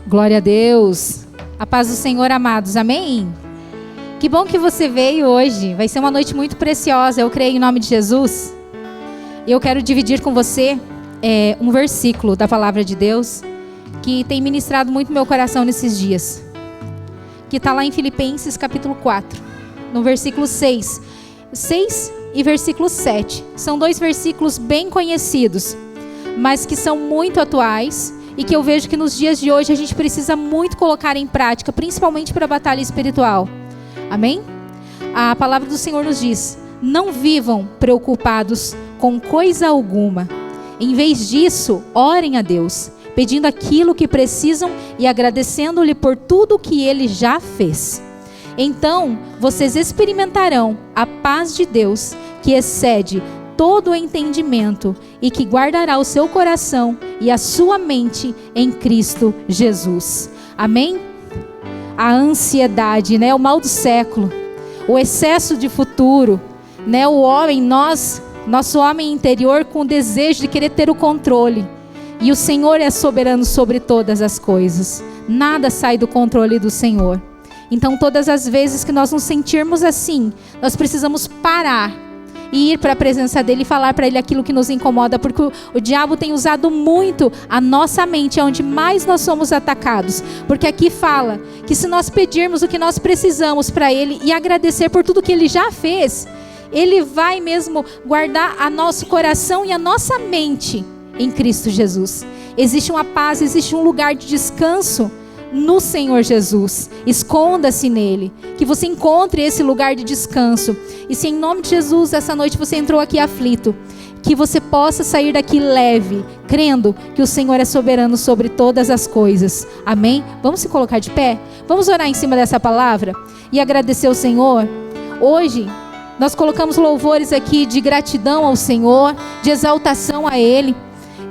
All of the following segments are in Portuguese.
Glória a Deus. A paz do Senhor, amados. Amém? Que bom que você veio hoje. Vai ser uma noite muito preciosa, eu creio em nome de Jesus. E eu quero dividir com você um versículo da palavra de Deus que tem ministrado muito meu coração nesses dias. Que está lá em Filipenses capítulo 4, no versículo 6. 6 e versículo 7. São dois versículos bem conhecidos, mas que são muito atuais e que eu vejo que nos dias de hoje a gente precisa muito colocar em prática, principalmente para a batalha espiritual. Amém? A palavra do Senhor nos diz: não vivam preocupados com coisa alguma. Em vez disso, orem a Deus, pedindo aquilo que precisam e agradecendo-lhe por tudo que Ele já fez. Então, vocês experimentarão a paz de Deus, que excede todo o entendimento e que guardará o seu coração e a sua mente em Cristo Jesus. Amém? A ansiedade, o mal do século, o excesso de futuro, o homem, nosso homem interior com o desejo de querer ter o controle. E o Senhor é soberano sobre todas as coisas. Nada sai do controle do Senhor. Então, todas as vezes que nós nos sentirmos assim, nós precisamos parar e ir para a presença dele e falar para ele aquilo que nos incomoda, porque o diabo tem usado muito a nossa mente, é onde mais nós somos atacados, porque aqui fala que se nós pedirmos o que nós precisamos para ele e agradecer por tudo que ele já fez, ele vai mesmo guardar a nosso coração e a nossa mente em Cristo Jesus. Existe uma paz, existe um lugar de descanso no Senhor Jesus. Esconda-se nele, que você encontre esse lugar de descanso. E se em nome de Jesus essa noite você entrou aqui aflito, que você possa sair daqui leve, crendo que o Senhor é soberano sobre todas as coisas. Amém? Vamos se colocar de pé? Vamos orar em cima dessa palavra e agradecer ao Senhor. Hoje nós colocamos louvores aqui de gratidão ao Senhor, de exaltação a Ele.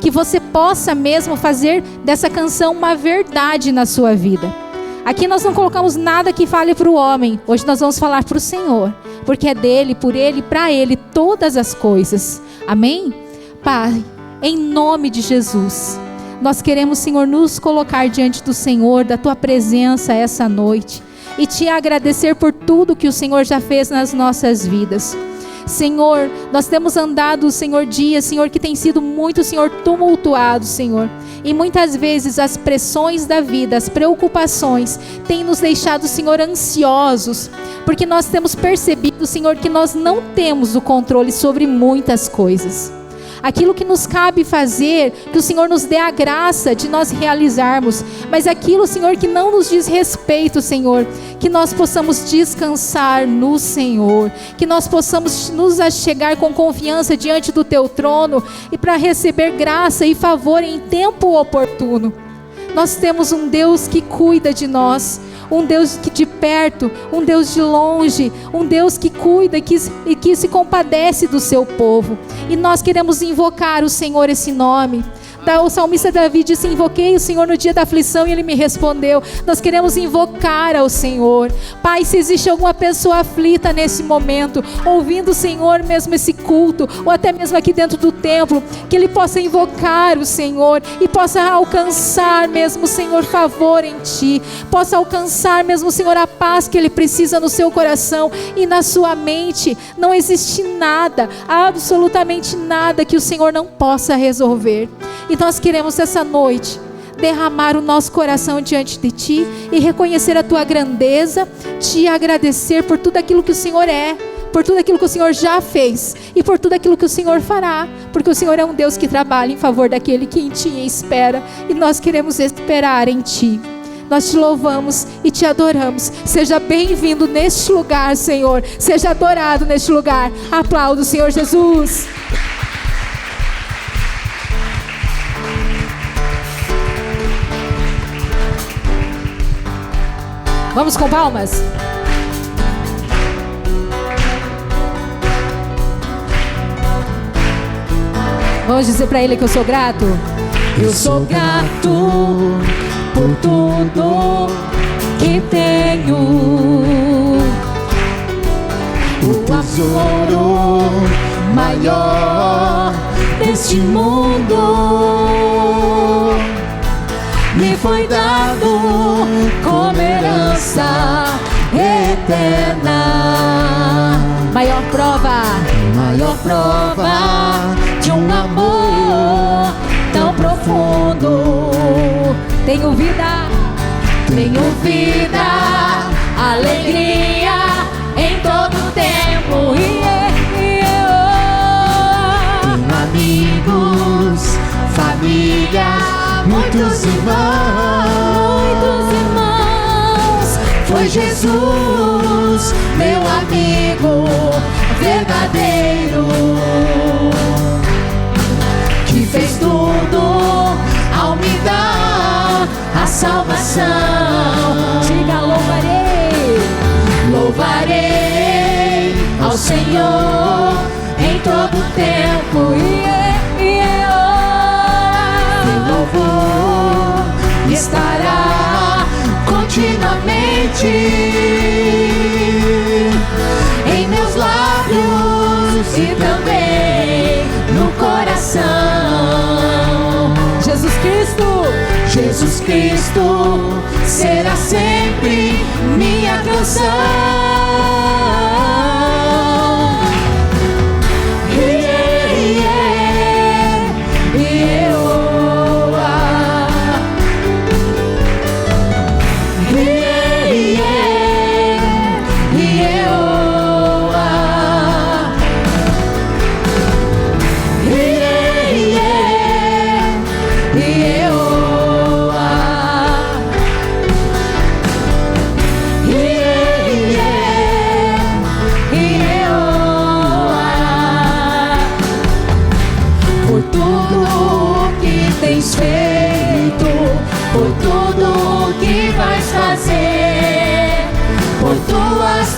Que você possa mesmo fazer dessa canção uma verdade na sua vida. Aqui nós não colocamos nada que fale para o homem. Hoje nós vamos falar para o Senhor, porque é dele, por ele, para ele todas as coisas. Amém? Pai, em nome de Jesus, nós queremos, Senhor, nos colocar diante do Senhor, da tua presença essa noite, e te agradecer por tudo que o Senhor já fez nas nossas vidas. Senhor, nós temos andado, Senhor, dias, Senhor, que tem sido muito, Senhor, tumultuado, Senhor. E muitas vezes as pressões da vida, as preocupações, têm nos deixado, Senhor, ansiosos. Porque nós temos percebido, Senhor, que nós não temos o controle sobre muitas coisas. Aquilo que nos cabe fazer, que o Senhor nos dê a graça de nós realizarmos. Mas aquilo, Senhor, que não nos diz respeito, Senhor, que nós possamos descansar no Senhor. Que nós possamos nos achegar com confiança diante do Teu trono e para receber graça e favor em tempo oportuno. Nós temos um Deus que cuida de nós. Um Deus que de perto, um Deus de longe, um Deus que cuida e que se compadece do seu povo. E nós queremos invocar o Senhor esse nome. O salmista Davi disse: invoquei o Senhor no dia da aflição e Ele me respondeu. Nós queremos invocar ao Senhor. Pai, se existe alguma pessoa aflita nesse momento, ouvindo o Senhor mesmo esse culto, ou até mesmo aqui dentro do templo, que ele possa invocar o Senhor e possa alcançar mesmo, Senhor, favor em Ti, possa alcançar mesmo, Senhor, a paz que ele precisa no seu coração e na sua mente. Não existe nada, absolutamente nada que o Senhor não possa resolver. E nós queremos essa noite derramar o nosso coração diante de Ti e reconhecer a Tua grandeza, Te agradecer por tudo aquilo que o Senhor é, por tudo aquilo que o Senhor já fez e por tudo aquilo que o Senhor fará, porque o Senhor é um Deus que trabalha em favor daquele que em Ti espera, e nós queremos esperar em Ti. Nós Te louvamos e Te adoramos. Seja bem-vindo neste lugar, Senhor. Seja adorado neste lugar. Aplauda o Senhor Jesus. Vamos com palmas? Vamos dizer para Ele que eu sou grato? Eu sou grato por tudo que tenho. O tesouro maior deste mundo me foi dado como herança eterna. Maior prova de um amor tão profundo. Tenho vida, alegria em todo tempo. Tenho amigos, família, muitos irmãos. Foi Jesus, meu amigo verdadeiro, que fez tudo ao me dar a salvação. Diga: louvarei ao Senhor em todo tempo. Meu louvor estará continuamente em meus lábios e também no coração. Jesus Cristo será sempre minha canção.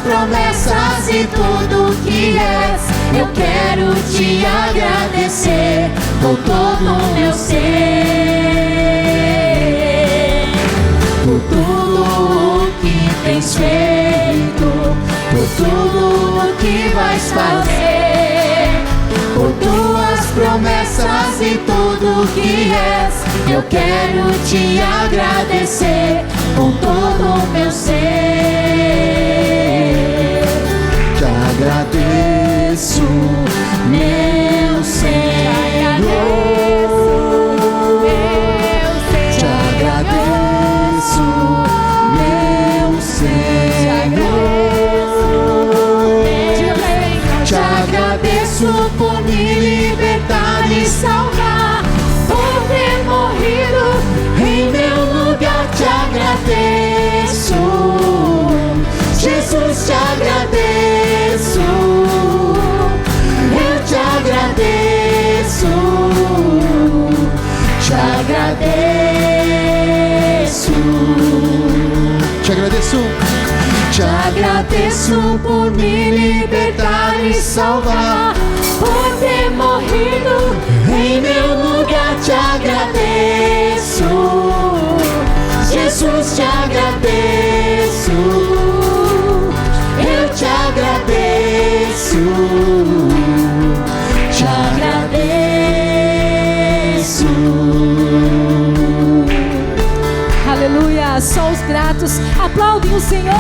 Promessas e tudo que és, eu quero te agradecer com todo o meu ser, por tudo que tens feito, por tudo que vais fazer, por tuas promessas e tudo que és, eu quero te agradecer com todo o meu ser. Agradeço, meu Senhor, te agradeço, meu Senhor, te agradeço por me libertar e salvar, por ter morrido em meu lugar. Te agradeço, Jesus, te agradeço, eu te agradeço, te agradeço, te agradeço, te agradeço por me libertar e salvar, por ter morrido em meu lugar. Te agradeço, Jesus, te agradeço, eu te agradeço, te agradeço. Aleluia, só os gratos aplaudem o Senhor.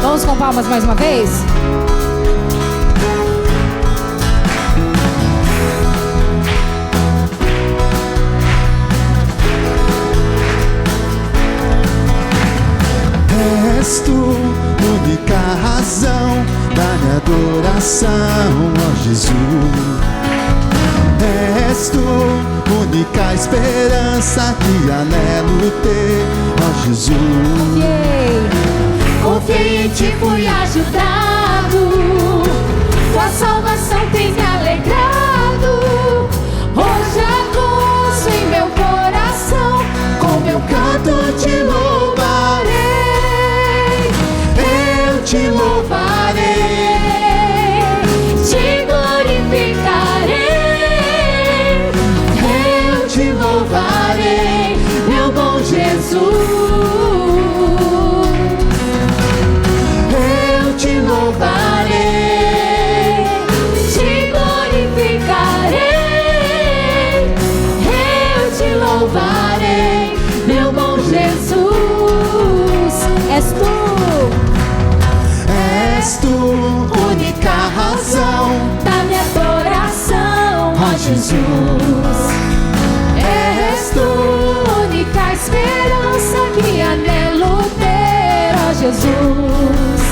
Vamos com palmas mais uma vez? És tu, única razão da minha adoração, ó Jesus. És tu, única esperança que anelo ter, ó Jesus. Confiei em ti, fui ajudado, tua salvação tem me alegrado. Hoje há gozo em meu coração, com meu canto te louvarei, eu te louvarei, te glorificarei, eu te louvarei, meu bom Jesus. Jesus. És tu, única esperança que anelo ter, ó Jesus.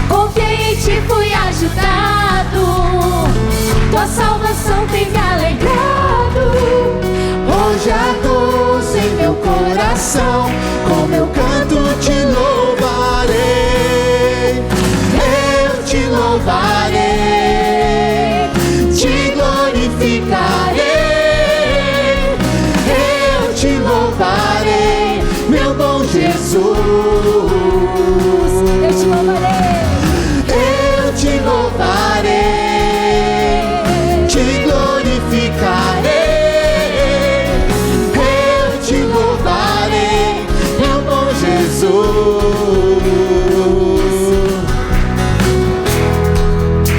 Confiei em ti, fui ajudado, tua salvação tem me alegrado. Hoje a doce em meu coração, com meu canto te louvarei. Eu te louvarei, te glorificarei. Eu te louvarei, meu bom Jesus. Eu te louvarei, Eu te louvarei, te glorificarei. Eu te louvarei, meu bom Jesus.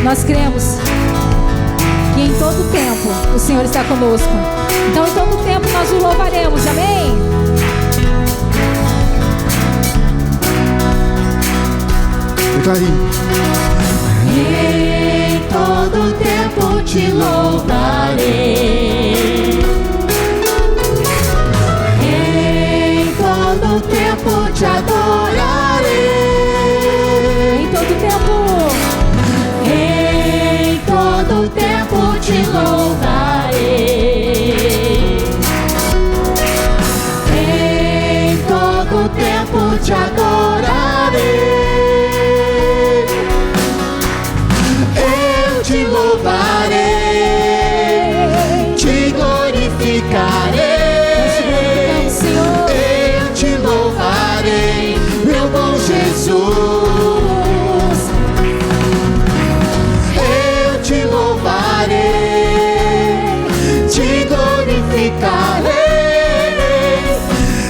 nós cremos que em todo tempo o Senhor está conosco. Então em todo tempo nós o louvaremos, amém? Em todo tempo te louvarei. Em todo tempo te adorarei. Em todo tempo, Em todo tempo te louvarei. Em todo tempo te adorarei. Eu te louvarei, te glorificarei. Senhor, Eu te louvarei, meu bom Jesus. Eu te louvarei, te glorificarei.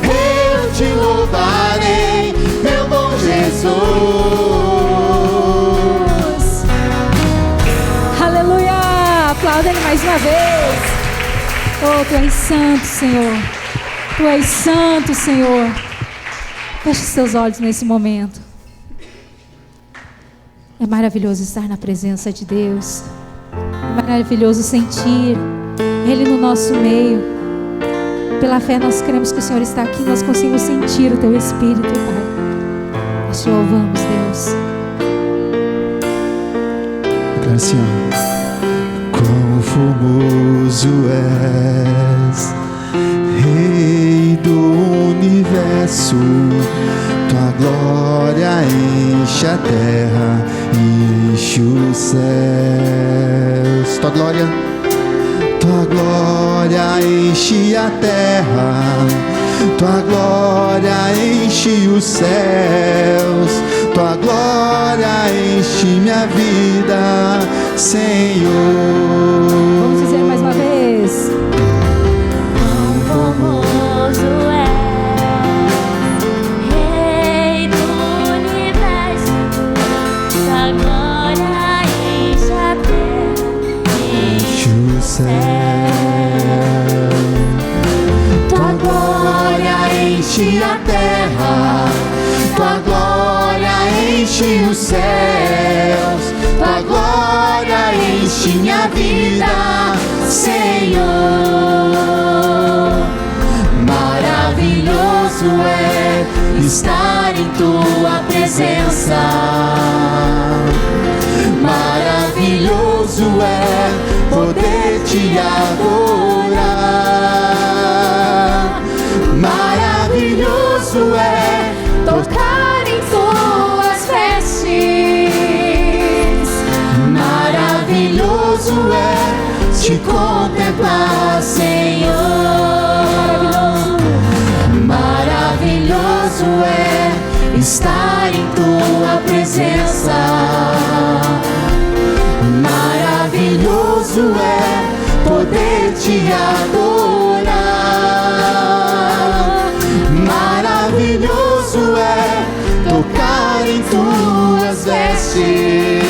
Eu te louvarei, meu bom Jesus. aleluia! Aplauda ele mais uma vez. Oh, tu és santo, Senhor. Tu és santo, Senhor. Feche os seus olhos nesse momento. É maravilhoso estar na presença de Deus. É maravilhoso sentir Ele no nosso meio. Pela fé nós cremos que o Senhor está aqui. Nós conseguimos sentir o Teu Espírito, Pai. Nós te louvamos, Deus. Assim, ó. Quão formoso és, Rei do universo. Tua glória enche a terra, enche os céus. Tua glória enche a terra. Tua glória enche os céus. Tua glória enche minha vida, Senhor. Vamos dizer mais uma vez. Quão formoso é, Rei do universo. Tua glória enche a terra, Enche o céu. Tua glória enche a terra. Tua glória enche os céus. Tua glória enche minha vida, Senhor. Maravilhoso é estar em tua presença. Maravilhoso é poder te adorar. Maravilhoso é Tocar em tuas vestes. Maravilhoso é te contemplar, Senhor. Maravilhoso é estar em tua presença. Maravilhoso é poder te adorar. Maravilhoso é tocar em tuas vestes.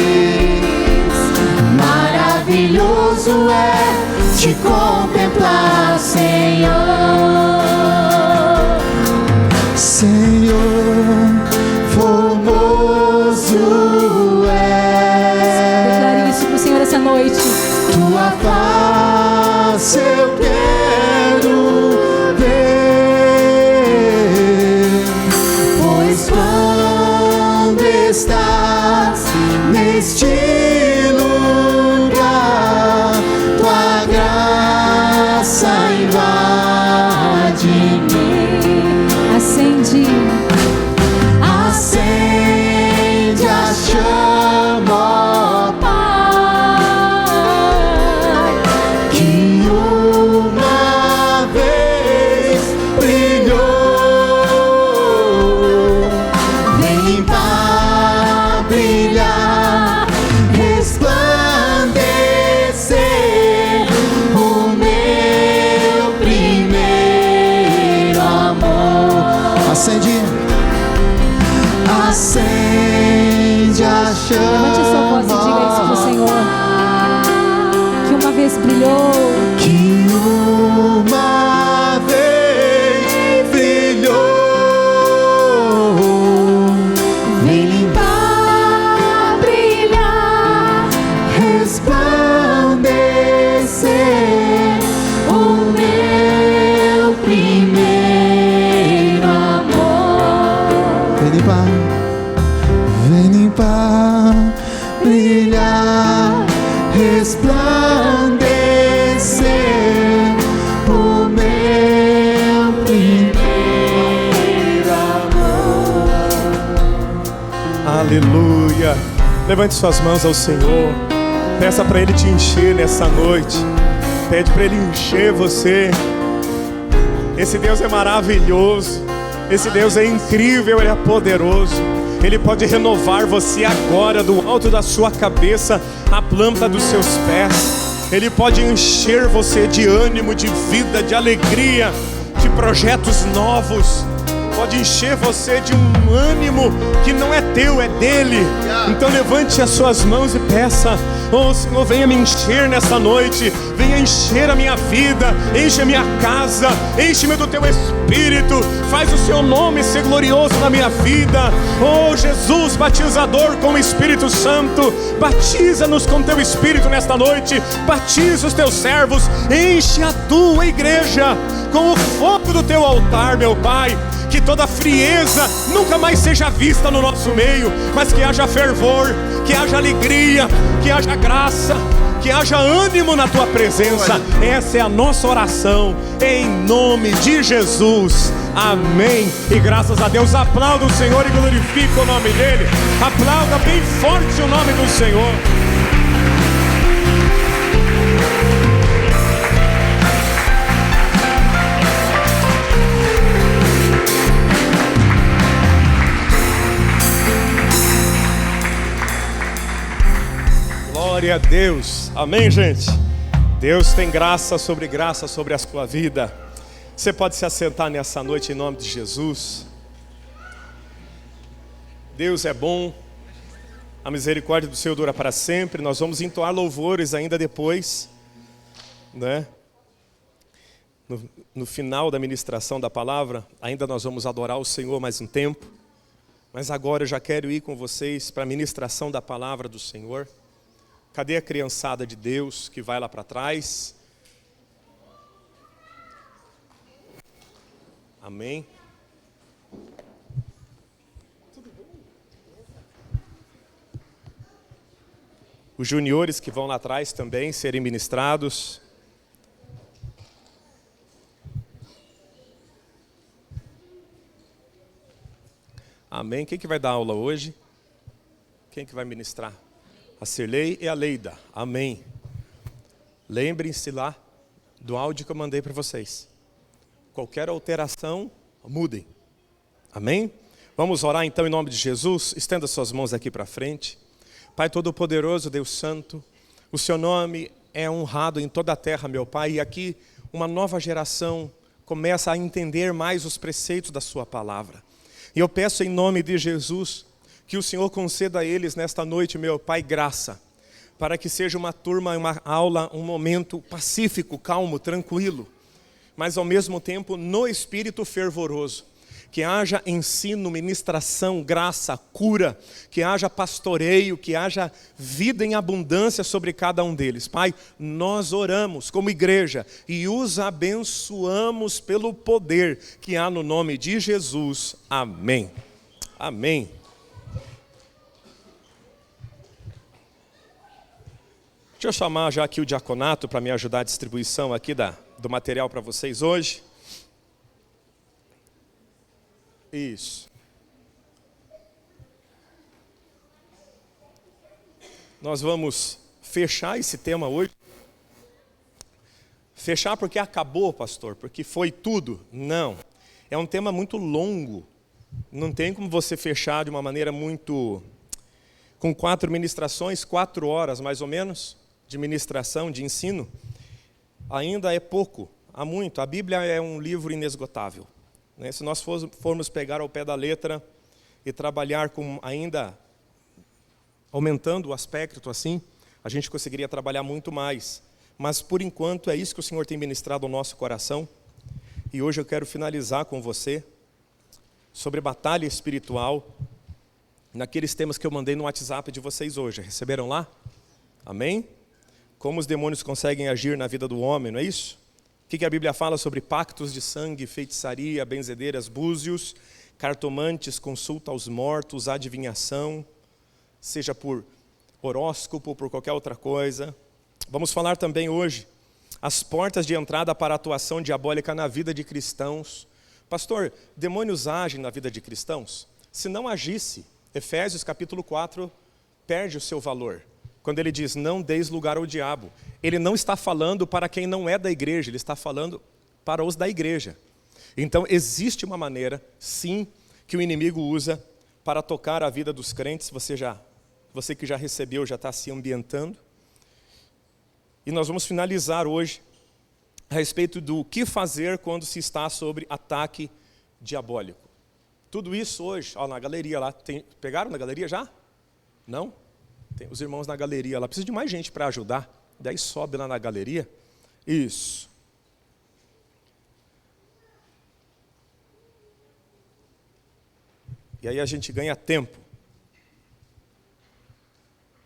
Maravilhoso é te contemplar, Senhor. Senhor, formoso é Declare isso pro Senhor essa noite. tua face. acende, acende a chama. Levante sua voz e diga isso pro Senhor. Que uma vez brilhou, que uma vez brilhou, vem limpar, brilhar, resplandecer o meu primeiro amor. Vem limpar, brilhar, resplandecer o meu primeiro amor. Aleluia. Levante suas mãos ao Senhor. Peça para Ele te encher nessa noite. Pede para Ele encher você. Esse Deus é maravilhoso. Esse Deus é incrível, Ele é poderoso. Ele pode renovar você agora, do alto da sua cabeça à planta dos seus pés. Ele pode encher você de ânimo, de vida, de alegria, de projetos novos. Pode encher você de um ânimo que não é teu, é dele. Então levante as suas mãos e peça: oh Senhor, venha me encher nessa noite. Venha encher a minha vida, enche a minha casa, enche-me do teu Espírito. Faz o seu nome ser glorioso na minha vida. Oh Jesus, batizador com o Espírito Santo, batiza-nos com teu Espírito nesta noite. Batiza os teus servos, enche a tua igreja com o fogo do teu altar, meu Pai. Que toda frieza nunca mais seja vista no nosso meio, mas que haja fervor, que haja alegria, que haja graça, que haja ânimo na tua presença. Essa é a nossa oração, em nome de Jesus. Amém. E graças a Deus, aplauda o Senhor e glorifica o nome dele. Aplauda bem forte o nome do Senhor. Glória a Deus. Amém, gente? Deus tem graça sobre a sua vida. Você pode se assentar nessa noite em nome de Jesus. Deus é bom. A misericórdia do Senhor dura para sempre. Nós vamos entoar louvores ainda depois, né? No final da ministração da palavra, ainda nós vamos adorar o Senhor mais um tempo. Mas agora eu já quero ir com vocês para a ministração da palavra do Senhor. Cadê a criançada de Deus que vai lá para trás? Amém. Os juniores que vão lá atrás também serem ministrados. Amém. Quem que vai dar aula hoje? Quem que vai ministrar? A Cirlei e a Leida. Amém. Lembrem-se lá do áudio que eu mandei para vocês. Qualquer alteração, mudem. Amém? Vamos orar então em nome de Jesus. Estenda suas mãos aqui para frente. Pai Todo-Poderoso, Deus Santo, o seu nome é honrado em toda a terra, meu Pai. E aqui uma nova geração começa a entender mais os preceitos da sua palavra. E eu peço em nome de Jesus que o Senhor conceda a eles nesta noite, meu Pai, graça, para que seja uma turma, uma aula, um momento pacífico, calmo, tranquilo, mas ao mesmo tempo no espírito fervoroso. Que haja ensino, ministração, graça, cura, que haja pastoreio, que haja vida em abundância sobre cada um deles. Pai, nós oramos como igreja e os abençoamos pelo poder que há no nome de Jesus. Amém. Amém. Deixa eu chamar já aqui o diaconato para me ajudar a distribuição aqui do material para vocês hoje. Isso. Nós vamos fechar esse tema hoje. Fechar porque acabou, pastor, porque foi tudo. Não. É um tema muito longo. Não tem como você fechar de uma maneira muito... Com 4 ministrações, 4 horas mais ou menos, de ministração, de ensino. Ainda é pouco, há muito. A Bíblia é um livro inesgotável. né? Se nós formos pegar ao pé da letra e trabalhar com ainda aumentando o aspecto assim, a gente conseguiria trabalhar muito mais. Mas por enquanto é isso que o Senhor tem ministrado ao nosso coração. E hoje eu quero finalizar com você sobre batalha espiritual, naqueles temas que eu mandei no WhatsApp de vocês hoje. Receberam lá? Amém? Como os demônios conseguem agir na vida do homem, não é isso? O que a Bíblia fala sobre pactos de sangue, feitiçaria, benzedeiras, búzios, cartomantes, consulta aos mortos, adivinhação, seja por horóscopo, por qualquer outra coisa. Vamos falar também hoje as portas de entrada para a atuação diabólica na vida de cristãos. Pastor, demônios agem na vida de cristãos? Se não agisse, Efésios capítulo 4 perde o seu valor. Quando ele diz, não deis lugar ao diabo. Ele não está falando para quem não é da igreja, ele está falando para os da igreja. Então, existe uma maneira, sim, que o inimigo usa para tocar a vida dos crentes. Você que já recebeu, já está se ambientando. E nós vamos finalizar hoje a respeito do que fazer quando se está sobre ataque diabólico. Tudo isso hoje, ó, na galeria lá, pegaram na galeria já? Não? Tem os irmãos na galeria lá, precisa de mais gente para ajudar. Daí sobe lá na galeria. Isso. E aí a gente ganha tempo.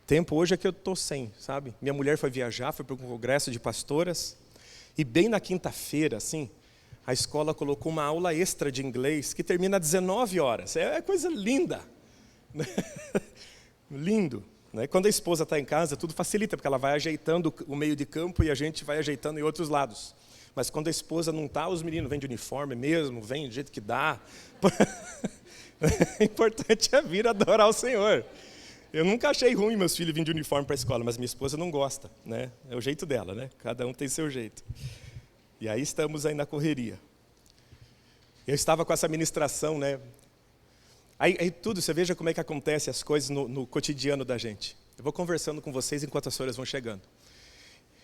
Tempo hoje é que eu estou sem, sabe? Minha mulher foi viajar, foi para um congresso de pastoras. E bem na quinta-feira, assim, a escola colocou uma aula extra de inglês que termina às 19 horas. É coisa linda. Lindo. Né? Quando a esposa está em casa, tudo facilita, porque ela vai ajeitando o meio de campo e a gente vai ajeitando em outros lados. Mas quando a esposa não está, os meninos vêm de uniforme mesmo, vêm do jeito que dá. O importante é vir adorar o Senhor. Eu nunca achei ruim meus filhos virem de uniforme para a escola, mas minha esposa não gosta, né? É o jeito dela, né? Cada um tem seu jeito. E aí estamos aí na correria. Eu estava com essa ministração, né? Aí tudo, você veja como é que acontece as coisas no cotidiano da gente. Eu vou conversando com vocês enquanto as senhoras vão chegando.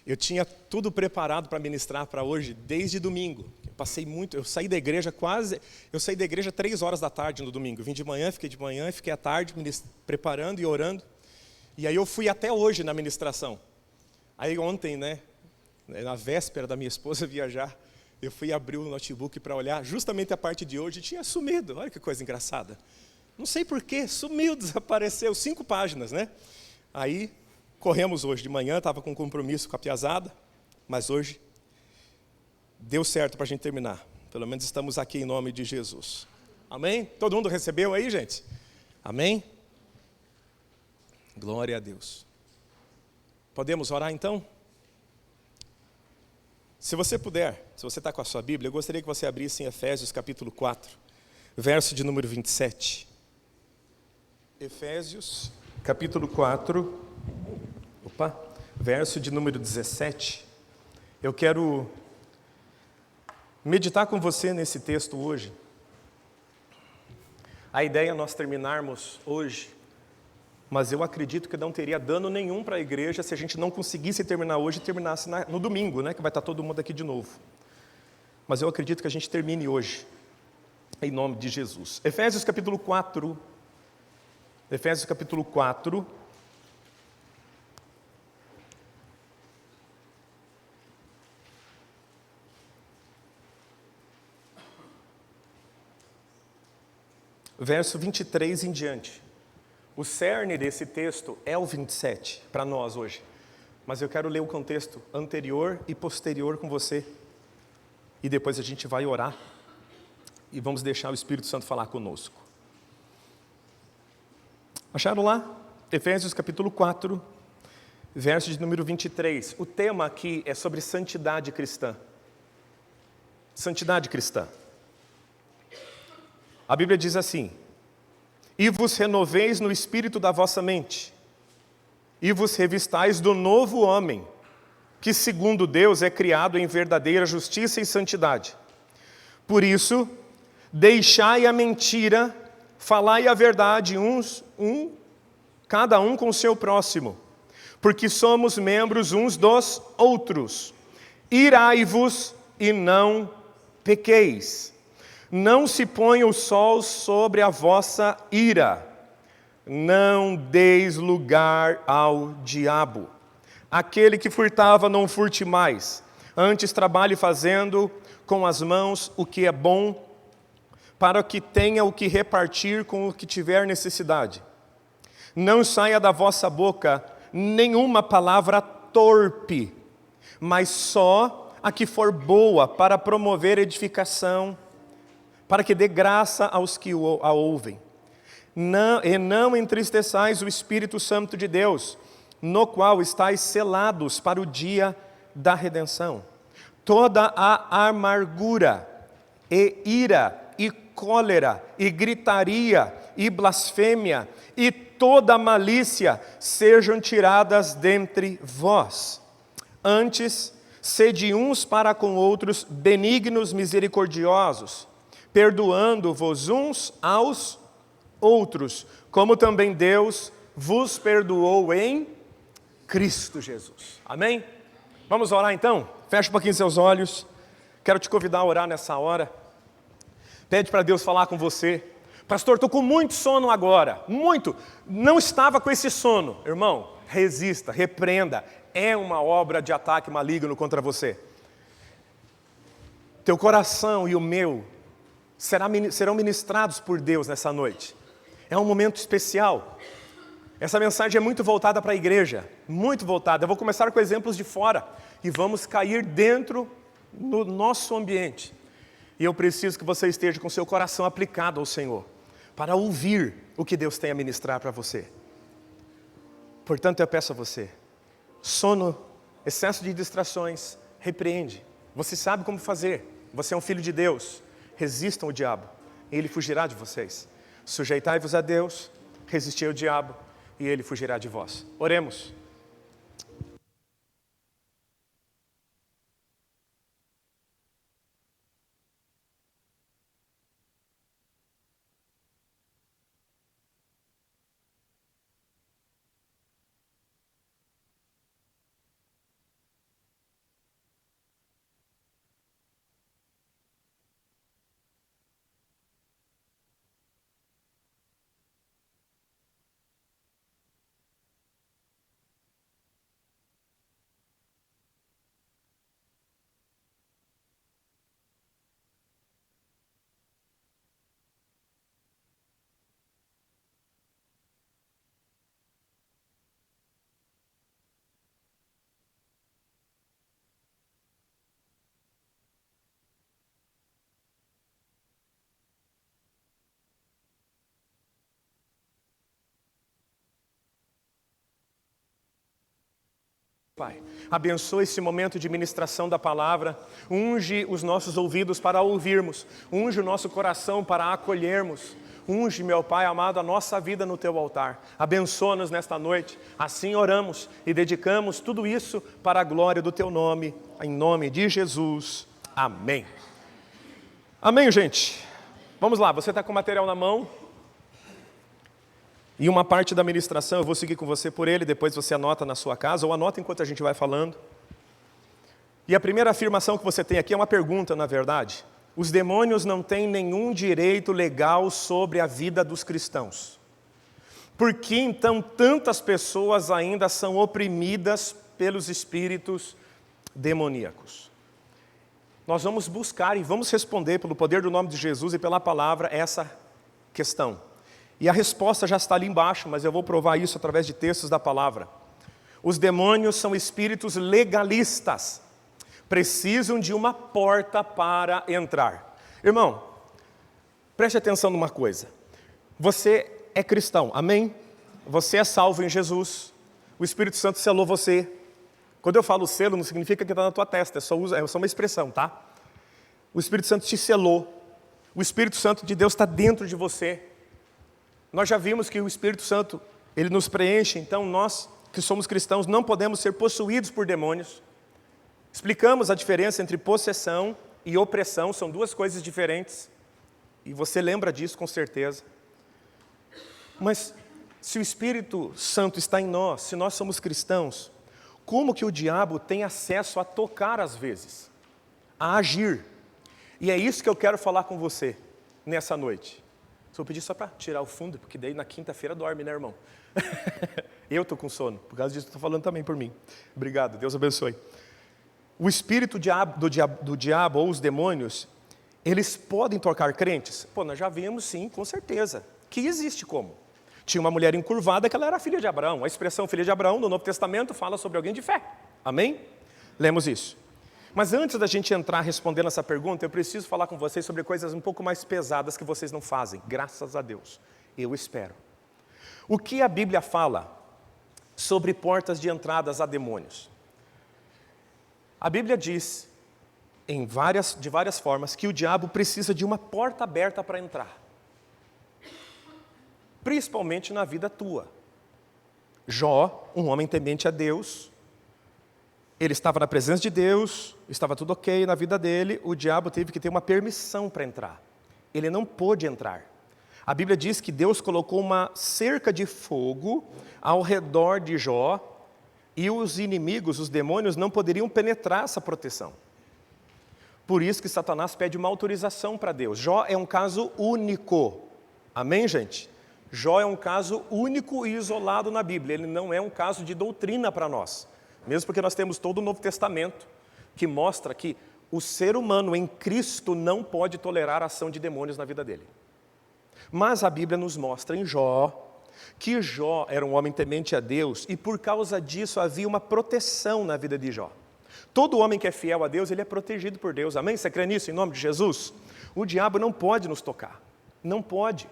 Eu tinha tudo preparado para ministrar para hoje, desde domingo. Eu saí da igreja 3 horas da tarde no domingo. Eu vim de manhã, fiquei à tarde preparando e orando. E aí eu fui até hoje na ministração. Aí ontem, né, na véspera da minha esposa viajar, eu fui abrir o notebook para olhar, justamente a parte de hoje, e tinha sumido. Olha que coisa engraçada. Não sei porquê, sumiu, desapareceu, 5 páginas, né? Aí, corremos hoje de manhã, estava com um compromisso com a piazada, mas hoje deu certo para a gente terminar. Pelo menos estamos aqui em nome de Jesus. Amém? Todo mundo recebeu aí, gente? Amém? Glória a Deus. Podemos orar então? Se você puder, se você está com a sua Bíblia, eu gostaria que você abrisse em Efésios capítulo 4, verso de número 27. Efésios capítulo 4, verso de número 17. Eu quero meditar com você nesse texto hoje. A ideia é nós terminarmos hoje, mas eu acredito que não teria dano nenhum para a igreja se a gente não conseguisse terminar hoje e terminasse no domingo, né, que vai estar todo mundo aqui de novo. Mas eu acredito que a gente termine hoje, em nome de Jesus. Efésios capítulo 4, verso 23 em diante. O cerne desse texto é o 27, para nós hoje. Mas eu quero ler o contexto anterior e posterior com você. E depois a gente vai orar. E vamos deixar o Espírito Santo falar conosco. Acharam lá? Efésios capítulo 4, verso de número 23. O tema aqui é sobre santidade cristã. Santidade cristã. A Bíblia diz assim: e vos renoveis no espírito da vossa mente, e vos revistais do novo homem, que segundo Deus é criado em verdadeira justiça e santidade. Por isso, deixai a mentira, falai a verdade cada um com o seu próximo, porque somos membros uns dos outros. Irai-vos e não pequeis. Não se ponha o sol sobre a vossa ira. Não deis lugar ao diabo. Aquele que furtava, não furte mais. Antes trabalhe fazendo com as mãos o que é bom, para que tenha o que repartir com o que tiver necessidade. Não saia da vossa boca nenhuma palavra torpe, mas só a que for boa para promover edificação, para que dê graça aos que a ouvem. Não entristeçais o Espírito Santo de Deus, no qual estáis selados para o dia da redenção. Toda a amargura e ira e cólera e gritaria e blasfêmia e toda malícia sejam tiradas dentre vós. Antes, sede uns para com outros benignos, misericordiosos, perdoando-vos uns aos outros, como também Deus vos perdoou em Cristo Jesus. Amém? Vamos orar então? Feche um pouquinho seus olhos. Quero te convidar a orar nessa hora. Pede para Deus falar com você. Pastor, estou com muito sono agora. Muito. Não estava com esse sono. Irmão, resista, repreenda. É uma obra de ataque maligno contra você. Teu coração e o meu serão ministrados por Deus nessa noite. É um momento especial. Essa mensagem é muito voltada para a igreja. Muito voltada. Eu vou começar com exemplos de fora. E vamos cair dentro do nosso ambiente. E eu preciso que você esteja com seu coração aplicado ao Senhor, para ouvir o que Deus tem a ministrar para você. Portanto, eu peço a você, sono, excesso de distrações, repreende. Você sabe como fazer, você é um filho de Deus. Resistam ao diabo, e ele fugirá de vocês. Sujeitai-vos a Deus, resisti ao diabo, e ele fugirá de vós. Oremos. Pai, abençoa esse momento de ministração da palavra, unge os nossos ouvidos para ouvirmos, unge o nosso coração para acolhermos, unge, meu Pai amado, a nossa vida no Teu altar, abençoa-nos nesta noite, assim oramos e dedicamos tudo isso para a glória do Teu nome, em nome de Jesus, amém. Amém, gente? Vamos lá, você está com o material na mão? E uma parte da ministração eu vou seguir com você por ele, depois você anota na sua casa, ou anota enquanto a gente vai falando. E a primeira afirmação que você tem aqui é uma pergunta, na verdade. Os demônios não têm nenhum direito legal sobre a vida dos cristãos. Por que então tantas pessoas ainda são oprimidas pelos espíritos demoníacos? Nós vamos buscar e vamos responder pelo poder do nome de Jesus e pela palavra essa questão. E a resposta já está ali embaixo, mas eu vou provar isso através de textos da palavra. Os demônios são espíritos legalistas. Precisam de uma porta para entrar. Irmão, preste atenção numa coisa. Você é cristão, amém? Você é salvo em Jesus. O Espírito Santo selou você. Quando eu falo selo, não significa que está na tua testa, é só uma expressão, tá? O Espírito Santo te selou. O Espírito Santo de Deus está dentro de você. Nós já vimos que o Espírito Santo, ele nos preenche, então nós que somos cristãos não podemos ser possuídos por demônios. Explicamos a diferença entre possessão e opressão, são duas coisas diferentes. E você lembra disso com certeza. Mas se o Espírito Santo está em nós, se nós somos cristãos, como que o diabo tem acesso a tocar às vezes? A agir? E é isso que eu quero falar com você. nessa noite? Só vou pedir só para tirar o fundo, porque daí na quinta-feira dorme, né, irmão? Eu estou com sono, por causa disso estou falando também por mim. Obrigado, Deus abençoe. O espírito do diabo ou os demônios, eles podem tocar crentes? Pô, nós já vimos sim, com certeza, que existe como. Tinha uma mulher encurvada que ela era filha de Abraão. A expressão filha de Abraão no Novo Testamento fala sobre alguém de fé. Amém? Lemos isso. Mas antes da gente entrar respondendo essa pergunta, eu preciso falar com vocês sobre coisas um pouco mais pesadas que vocês não fazem. Graças a Deus. Eu espero. O que a Bíblia fala sobre portas de entradas a demônios? A Bíblia diz, de várias formas, que o diabo precisa de uma porta aberta para entrar. Principalmente na vida tua. Jó, um homem temente a Deus, ele estava na presença de Deus, estava tudo ok na vida dele, o diabo teve que ter uma permissão para entrar. Ele não pôde entrar. A Bíblia diz que Deus colocou uma cerca de fogo ao redor de Jó, e os inimigos, os demônios, não poderiam penetrar essa proteção. Por isso que Satanás pede uma autorização para Deus. Jó é um caso único. Amém, gente? Jó é um caso único e isolado na Bíblia. Ele não é um caso de doutrina para nós. Mesmo porque nós temos todo o Novo Testamento que mostra que o ser humano em Cristo não pode tolerar a ação de demônios na vida dele. Mas a Bíblia nos mostra em Jó que Jó era um homem temente a Deus e por causa disso havia uma proteção na vida de Jó. Todo homem que é fiel a Deus, ele é protegido por Deus. Amém? Você crê nisso em nome de Jesus? O diabo não pode nos tocar. Não pode.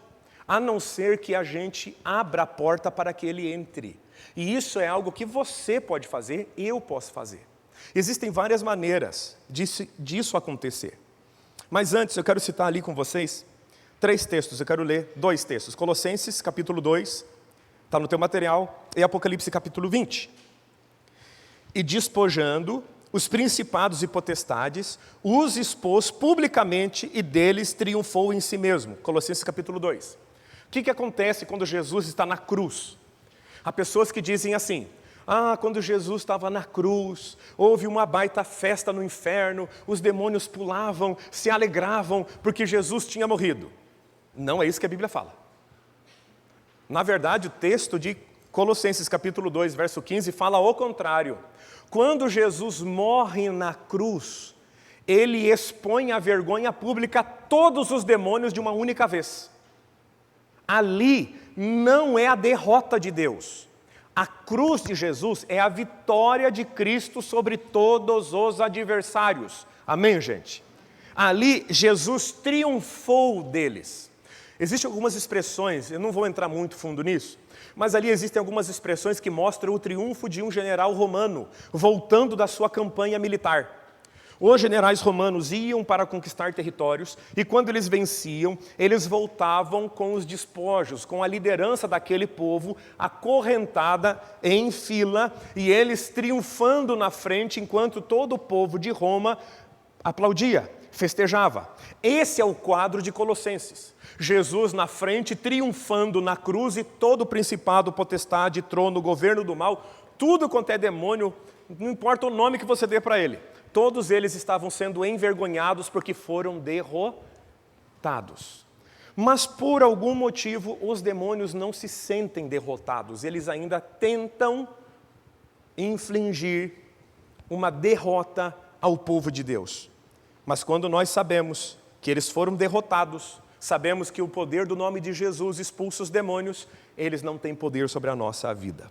A não ser que a gente abra a porta para que ele entre. E isso é algo que você pode fazer, eu posso fazer. Existem várias maneiras disso acontecer. Mas antes, eu quero citar ali com vocês 3 textos, eu quero ler 2 textos. Colossenses, capítulo 2, está no teu material, e Apocalipse, capítulo 20. E despojando os principados e potestades, os expôs publicamente e deles triunfou em si mesmo. Colossenses, capítulo 2. O que acontece quando Jesus está na cruz? Há pessoas que dizem assim, quando Jesus estava na cruz, houve uma baita festa no inferno, os demônios pulavam, se alegravam, porque Jesus tinha morrido. Não é isso que a Bíblia fala. Na verdade, o texto de Colossenses capítulo 2, verso 15, fala ao contrário. Quando Jesus morre na cruz, ele expõe à vergonha pública todos os demônios de uma única vez. Ali não é a derrota de Deus. A cruz de Jesus é a vitória de Cristo sobre todos os adversários. Amém, gente? Ali, Jesus triunfou deles. Existem algumas expressões, eu não vou entrar muito fundo nisso, mas ali existem algumas expressões que mostram o triunfo de um general romano, voltando da sua campanha militar. Os generais romanos iam para conquistar territórios e quando eles venciam, eles voltavam com os despojos, com a liderança daquele povo acorrentada em fila e eles triunfando na frente enquanto todo o povo de Roma aplaudia, festejava. Esse é o quadro de Colossenses. Jesus na frente, triunfando na cruz e todo o principado, potestade, trono, governo do mal, tudo quanto é demônio, não importa o nome que você dê para ele. Todos eles estavam sendo envergonhados porque foram derrotados. Mas por algum motivo os demônios não se sentem derrotados. Eles ainda tentam infligir uma derrota ao povo de Deus. Mas quando nós sabemos que eles foram derrotados, sabemos que o poder do nome de Jesus expulsa os demônios, eles não têm poder sobre a nossa vida.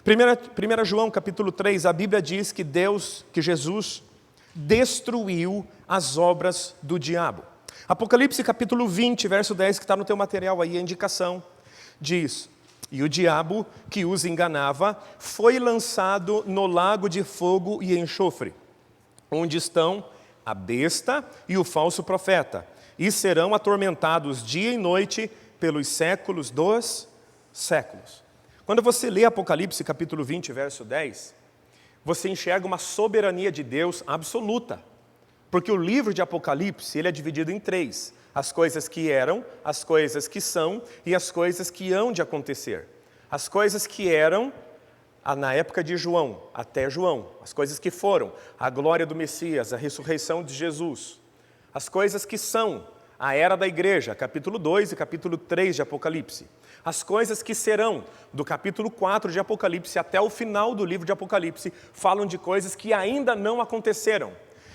1 João capítulo 3, a Bíblia diz que Jesus destruiu as obras do diabo. Apocalipse capítulo 20, verso 10, que está no teu material aí, a indicação, diz: e o diabo que os enganava foi lançado no lago de fogo e enxofre, onde estão a besta e o falso profeta, e serão atormentados dia e noite pelos séculos dos séculos. Quando você lê Apocalipse capítulo 20, verso 10, você enxerga uma soberania de Deus absoluta. Porque o livro de Apocalipse, ele é dividido em 3. As coisas que eram, as coisas que são e as coisas que hão de acontecer. As coisas que eram, na época de João, até João. As coisas que foram, a glória do Messias, a ressurreição de Jesus. As coisas que são, a era da igreja, capítulo 2 e capítulo 3 de Apocalipse. As coisas que serão, do capítulo 4 de Apocalipse até o final do livro de Apocalipse, falam de coisas que ainda não aconteceram.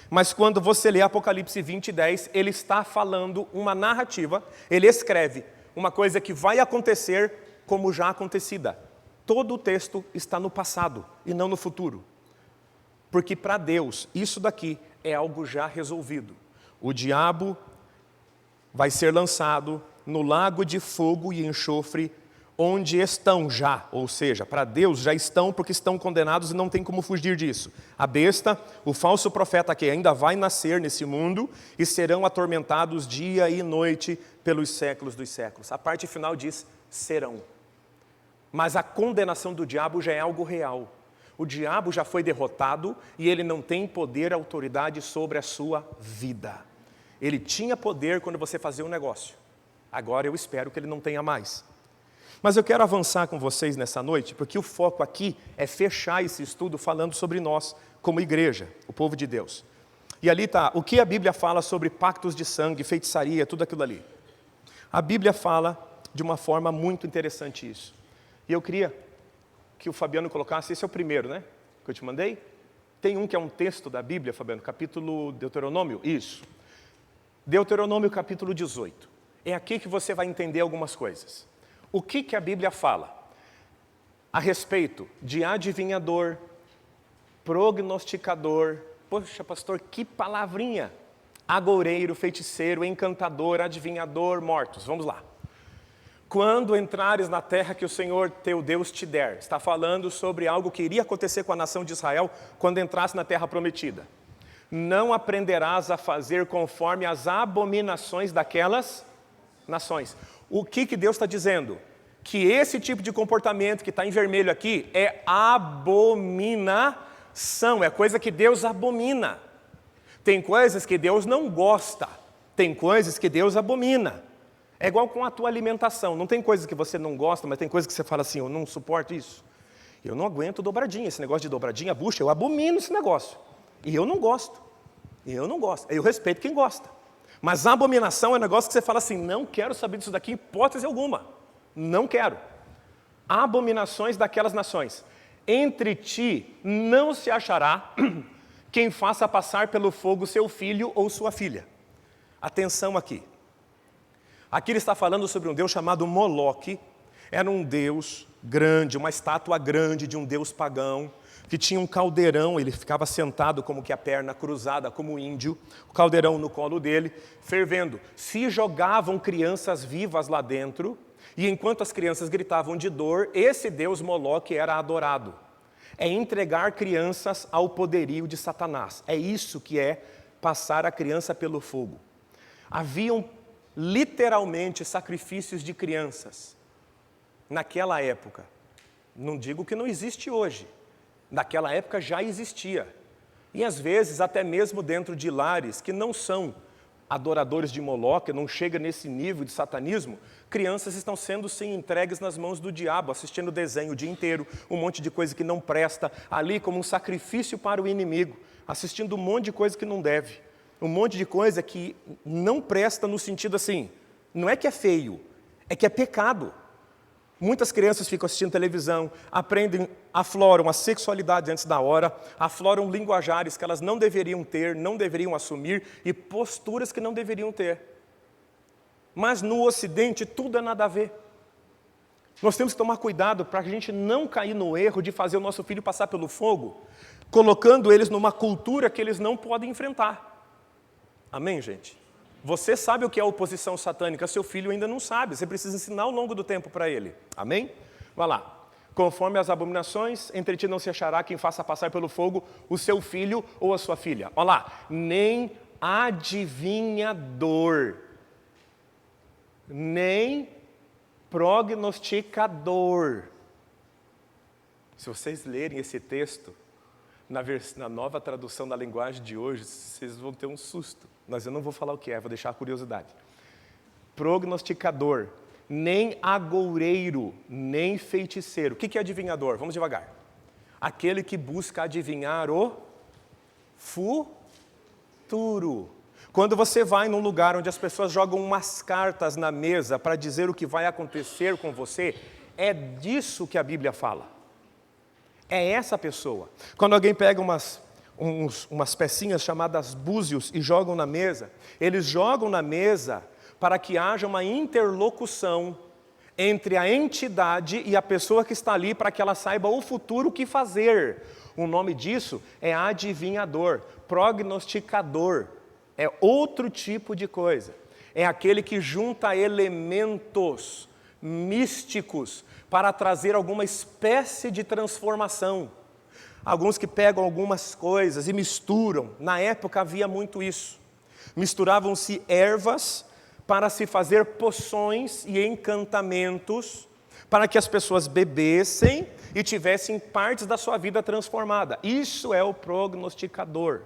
Mas quando você lê Apocalipse 20 e 10, ele está falando uma narrativa, ele escreve uma coisa que vai acontecer como já acontecida. Todo o texto está no passado e não no futuro. Porque para Deus, isso daqui é algo já resolvido. O diabo vai ser lançado no lago de fogo e enxofre, onde estão já, ou seja, para Deus já estão porque estão condenados e não tem como fugir disso. A besta, o falso profeta que ainda vai nascer nesse mundo e serão atormentados dia e noite pelos séculos dos séculos. A parte final diz, serão. Mas a condenação do diabo já é algo real. O diabo já foi derrotado e ele não tem poder, autoridade sobre a sua vida. Ele tinha poder quando você fazia um negócio. Agora eu espero que ele não tenha mais. Mas eu quero avançar com vocês nessa noite, porque o foco aqui é fechar esse estudo falando sobre nós, como igreja, o povo de Deus. E ali está, o que a Bíblia fala sobre pactos de sangue, feitiçaria, tudo aquilo ali. A Bíblia fala de uma forma muito interessante isso. E eu queria que o Fabiano colocasse, esse é o primeiro, né? Que eu te mandei. Tem um que é um texto da Bíblia, Fabiano, capítulo Deuteronômio, isso. Deuteronômio capítulo 18. É aqui que você vai entender algumas coisas. O que a Bíblia fala a respeito de adivinhador, prognosticador, poxa pastor, que palavrinha, agoureiro, feiticeiro, encantador, adivinhador, mortos, vamos lá. Quando entrares na terra que o Senhor teu Deus te der, está falando sobre algo que iria acontecer com a nação de Israel quando entrasse na terra prometida. Não aprenderás a fazer conforme as abominações daquelas nações. O que Deus está dizendo? Que esse tipo de comportamento que está em vermelho aqui é abominação, é coisa que Deus abomina. Tem coisas que Deus não gosta, tem coisas que Deus abomina. É igual com a tua alimentação, não tem coisas que você não gosta, mas tem coisas que você fala assim, eu não suporto isso. Eu não aguento dobradinha, esse negócio de dobradinha, bucha, eu abomino esse negócio. E eu não gosto, eu respeito quem gosta. Mas a abominação é um negócio que você fala assim, não quero saber disso daqui em hipótese alguma. Não quero. Abominações daquelas nações. Entre ti não se achará quem faça passar pelo fogo seu filho ou sua filha. Atenção aqui. Aqui ele está falando sobre um Deus chamado Moloque. Era um Deus grande, uma estátua grande de um Deus pagão, que tinha um caldeirão, ele ficava sentado como que a perna cruzada, como índio, o caldeirão no colo dele, fervendo. Se jogavam crianças vivas lá dentro, e enquanto as crianças gritavam de dor, esse Deus Moloque era adorado. É entregar crianças ao poderio de Satanás. É isso que é passar a criança pelo fogo. Haviam literalmente sacrifícios de crianças naquela época. Não digo que não existe hoje. Naquela época já existia. E às vezes até mesmo dentro de lares que não são adoradores de Moloque, não chega nesse nível de satanismo, crianças estão sendo sim entregues nas mãos do diabo, assistindo desenho o dia inteiro, um monte de coisa que não presta, ali como um sacrifício para o inimigo, assistindo um monte de coisa que não deve, um monte de coisa que não presta no sentido assim, não é que é feio, é que é pecado. Muitas crianças ficam assistindo televisão, aprendem, afloram a sexualidade antes da hora, afloram linguajares que elas não deveriam ter, não deveriam assumir e posturas que não deveriam ter. Mas no Ocidente tudo é nada a ver. Nós temos que tomar cuidado para a gente não cair no erro de fazer o nosso filho passar pelo fogo, colocando eles numa cultura que eles não podem enfrentar. Amém, gente? Você sabe o que é oposição satânica, seu filho ainda não sabe, você precisa ensinar ao longo do tempo para ele. Amém? Vai lá. Conforme as abominações, entre ti não se achará quem faça passar pelo fogo o seu filho ou a sua filha. Olha lá, nem adivinhador, nem prognosticador. Se vocês lerem esse texto, na nova tradução da linguagem de hoje, vocês vão ter um susto. Mas eu não vou falar o que é, vou deixar a curiosidade. Prognosticador, nem agoureiro, nem feiticeiro. O que é adivinhador? Vamos devagar. Aquele que busca adivinhar o futuro. Quando você vai num lugar onde as pessoas jogam umas cartas na mesa para dizer o que vai acontecer com você, é disso que a Bíblia fala. É essa pessoa. Quando alguém pega umas pecinhas chamadas búzios e jogam na mesa, eles jogam na mesa para que haja uma interlocução entre a entidade e a pessoa que está ali, para que ela saiba o futuro, o que fazer. O nome disso é adivinhador, prognosticador. É outro tipo de coisa. É aquele que junta elementos místicos para trazer alguma espécie de transformação. Alguns que pegam algumas coisas e misturam. Na época havia muito isso. Misturavam-se ervas para se fazer poções e encantamentos, para que as pessoas bebessem e tivessem partes da sua vida transformada. Isso é o prognosticador.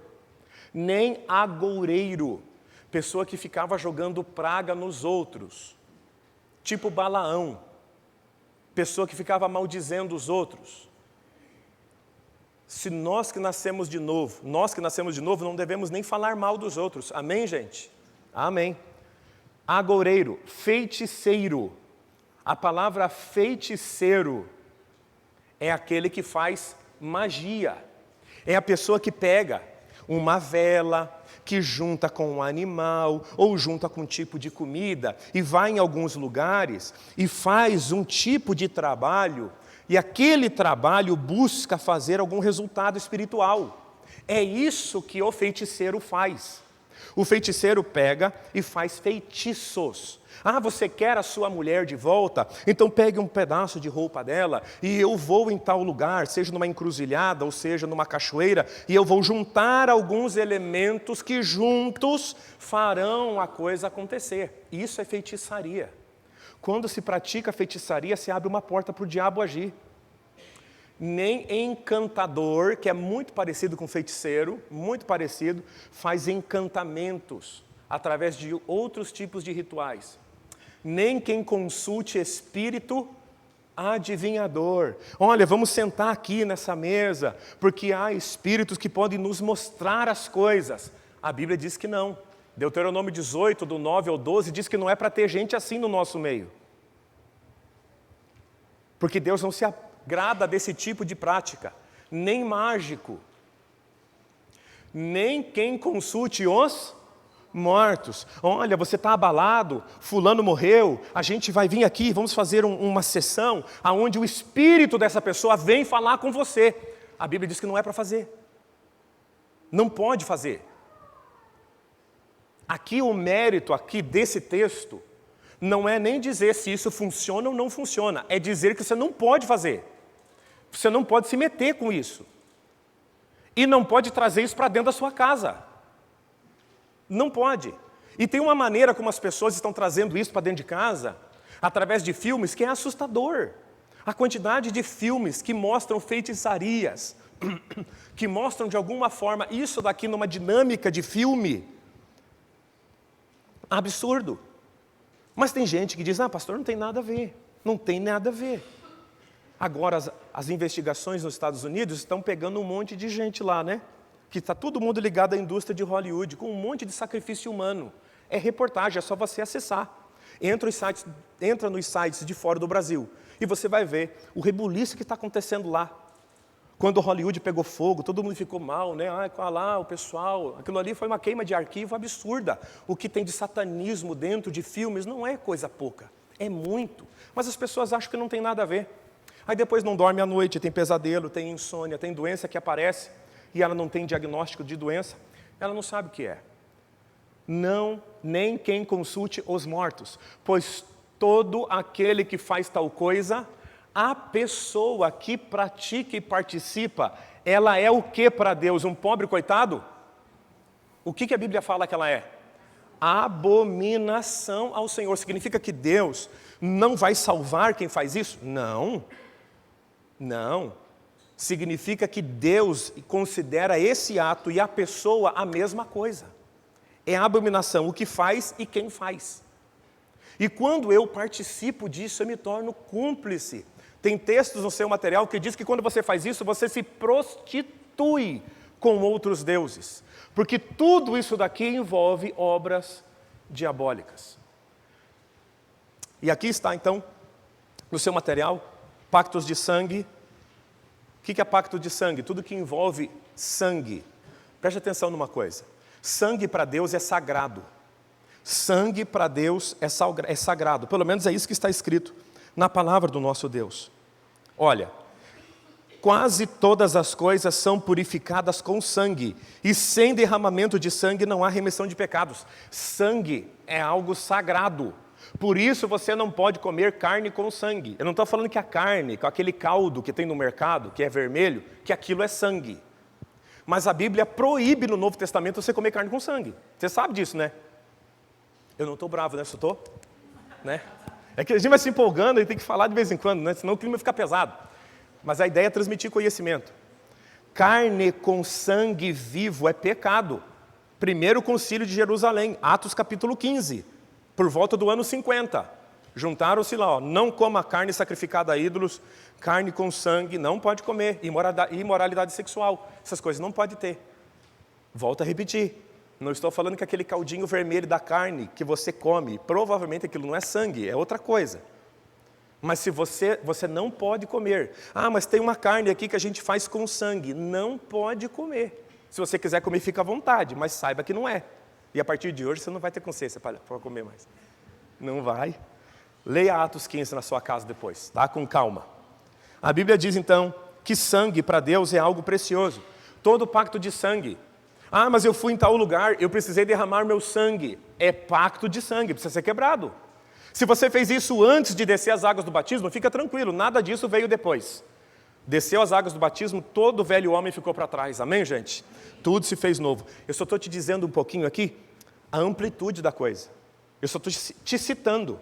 Nem agoureiro, pessoa que ficava jogando praga nos outros, tipo Balaão, pessoa que ficava maldizendo os outros. Se nós que nascemos de novo, não devemos nem falar mal dos outros. Amém, gente? Amém. Agoureiro, feiticeiro. A palavra feiticeiro é aquele que faz magia. É a pessoa que pega uma vela, que junta com um animal, ou junta com um tipo de comida, e vai em alguns lugares e faz um tipo de trabalho, e aquele trabalho busca fazer algum resultado espiritual. É isso que o feiticeiro faz. O feiticeiro pega e faz feitiços. Ah, você quer a sua mulher de volta? Então pegue um pedaço de roupa dela e eu vou em tal lugar, seja numa encruzilhada ou seja numa cachoeira, e eu vou juntar alguns elementos que juntos farão a coisa acontecer. Isso é feitiçaria. Quando se pratica feitiçaria, se abre uma porta para o diabo agir. Nem encantador, que é muito parecido com feiticeiro, muito parecido, faz encantamentos através de outros tipos de rituais. Nem quem consulte espírito adivinhador. Olha, vamos sentar aqui nessa mesa, porque há espíritos que podem nos mostrar as coisas. A Bíblia diz que não. Deuteronômio 18, do 9 ao 12, diz que não é para ter gente assim no nosso meio. Porque Deus não se agrada desse tipo de prática. Nem mágico. Nem quem consulte os mortos. Olha, você está abalado, fulano morreu, a gente vai vir aqui, vamos fazer uma sessão onde o espírito dessa pessoa vem falar com você. A Bíblia diz que não é para fazer. Não pode fazer. Aqui o mérito aqui desse texto não é nem dizer se isso funciona ou não funciona, é dizer que você não pode fazer. Você não pode se meter com isso. E não pode trazer isso para dentro da sua casa. Não pode. E tem uma maneira como as pessoas estão trazendo isso para dentro de casa, através de filmes, que é assustador. A quantidade de filmes que mostram feitiçarias, que mostram de alguma forma isso daqui numa dinâmica de filme. Absurdo. Mas tem gente que diz, pastor, não tem nada a ver. Não tem nada a ver. Agora, as investigações nos Estados Unidos estão pegando um monte de gente lá, né? Que está todo mundo ligado à indústria de Hollywood, com um monte de sacrifício humano. É reportagem, é só você acessar. Entra nos sites de fora do Brasil e você vai ver o rebuliço que está acontecendo lá. Quando Hollywood pegou fogo, todo mundo ficou mal, né? Qual lá, o pessoal... Aquilo ali foi uma queima de arquivo absurda. O que tem de satanismo dentro de filmes não é coisa pouca, é muito. Mas as pessoas acham que não tem nada a ver. Aí depois não dorme à noite, tem pesadelo, tem insônia, tem doença que aparece e ela não tem diagnóstico de doença, ela não sabe o que é. Não, nem quem consulte os mortos, pois todo aquele que faz tal coisa, a pessoa que pratica e participa, ela é o que para Deus? Um pobre coitado? O que a Bíblia fala que ela é? Abominação ao Senhor. Significa que Deus não vai salvar quem faz isso? Não. Não. Significa que Deus considera esse ato e a pessoa a mesma coisa. É a abominação o que faz e quem faz. E quando eu participo disso, eu me torno cúmplice. Tem textos no seu material que diz que quando você faz isso, você se prostitui com outros deuses. Porque tudo isso daqui envolve obras diabólicas. E aqui está então, no seu material, pactos de sangue. O que é pacto de sangue? Tudo que envolve sangue. Preste atenção numa coisa. Sangue para Deus é sagrado. Sangue para Deus é sagrado. Pelo menos é isso que está escrito na palavra do nosso Deus. Olha, quase todas as coisas são purificadas com sangue, e sem derramamento de sangue não há remissão de pecados. Sangue é algo sagrado. Por isso você não pode comer carne com sangue. Eu não estou falando que a carne, com aquele caldo que tem no mercado, que é vermelho, que aquilo é sangue. Mas a Bíblia proíbe no Novo Testamento você comer carne com sangue. Você sabe disso, né? Eu não estou bravo, né? Só estou, né? É que a gente vai se empolgando e tem que falar de vez em quando, né? Senão o clima fica pesado. Mas a ideia é transmitir conhecimento. Carne com sangue vivo é pecado. Primeiro concílio de Jerusalém, Atos capítulo 15, por volta do ano 50. Juntaram-se lá, ó, não coma carne sacrificada a ídolos, carne com sangue, não pode comer, imoralidade sexual, essas coisas não pode ter. Volto a repetir, não estou falando que aquele caldinho vermelho da carne que você come, provavelmente aquilo não é sangue, é outra coisa. Mas se você não pode comer. Ah, mas tem uma carne aqui que a gente faz com sangue. Não pode comer. Se você quiser comer, fica à vontade, mas saiba que não é. E a partir de hoje você não vai ter consciência para comer mais. Não vai. Leia Atos 15 na sua casa depois, tá? Com calma. A Bíblia diz então que sangue para Deus é algo precioso. Todo pacto de sangue. Ah, mas eu fui em tal lugar, eu precisei derramar meu sangue. É pacto de sangue, precisa ser quebrado. Se você fez isso antes de descer as águas do batismo, fica tranquilo, nada disso veio depois. Desceu as águas do batismo, todo o velho homem ficou para trás. Amém, gente? Tudo se fez novo. Eu só estou te dizendo um pouquinho aqui a amplitude da coisa. Eu só estou te citando.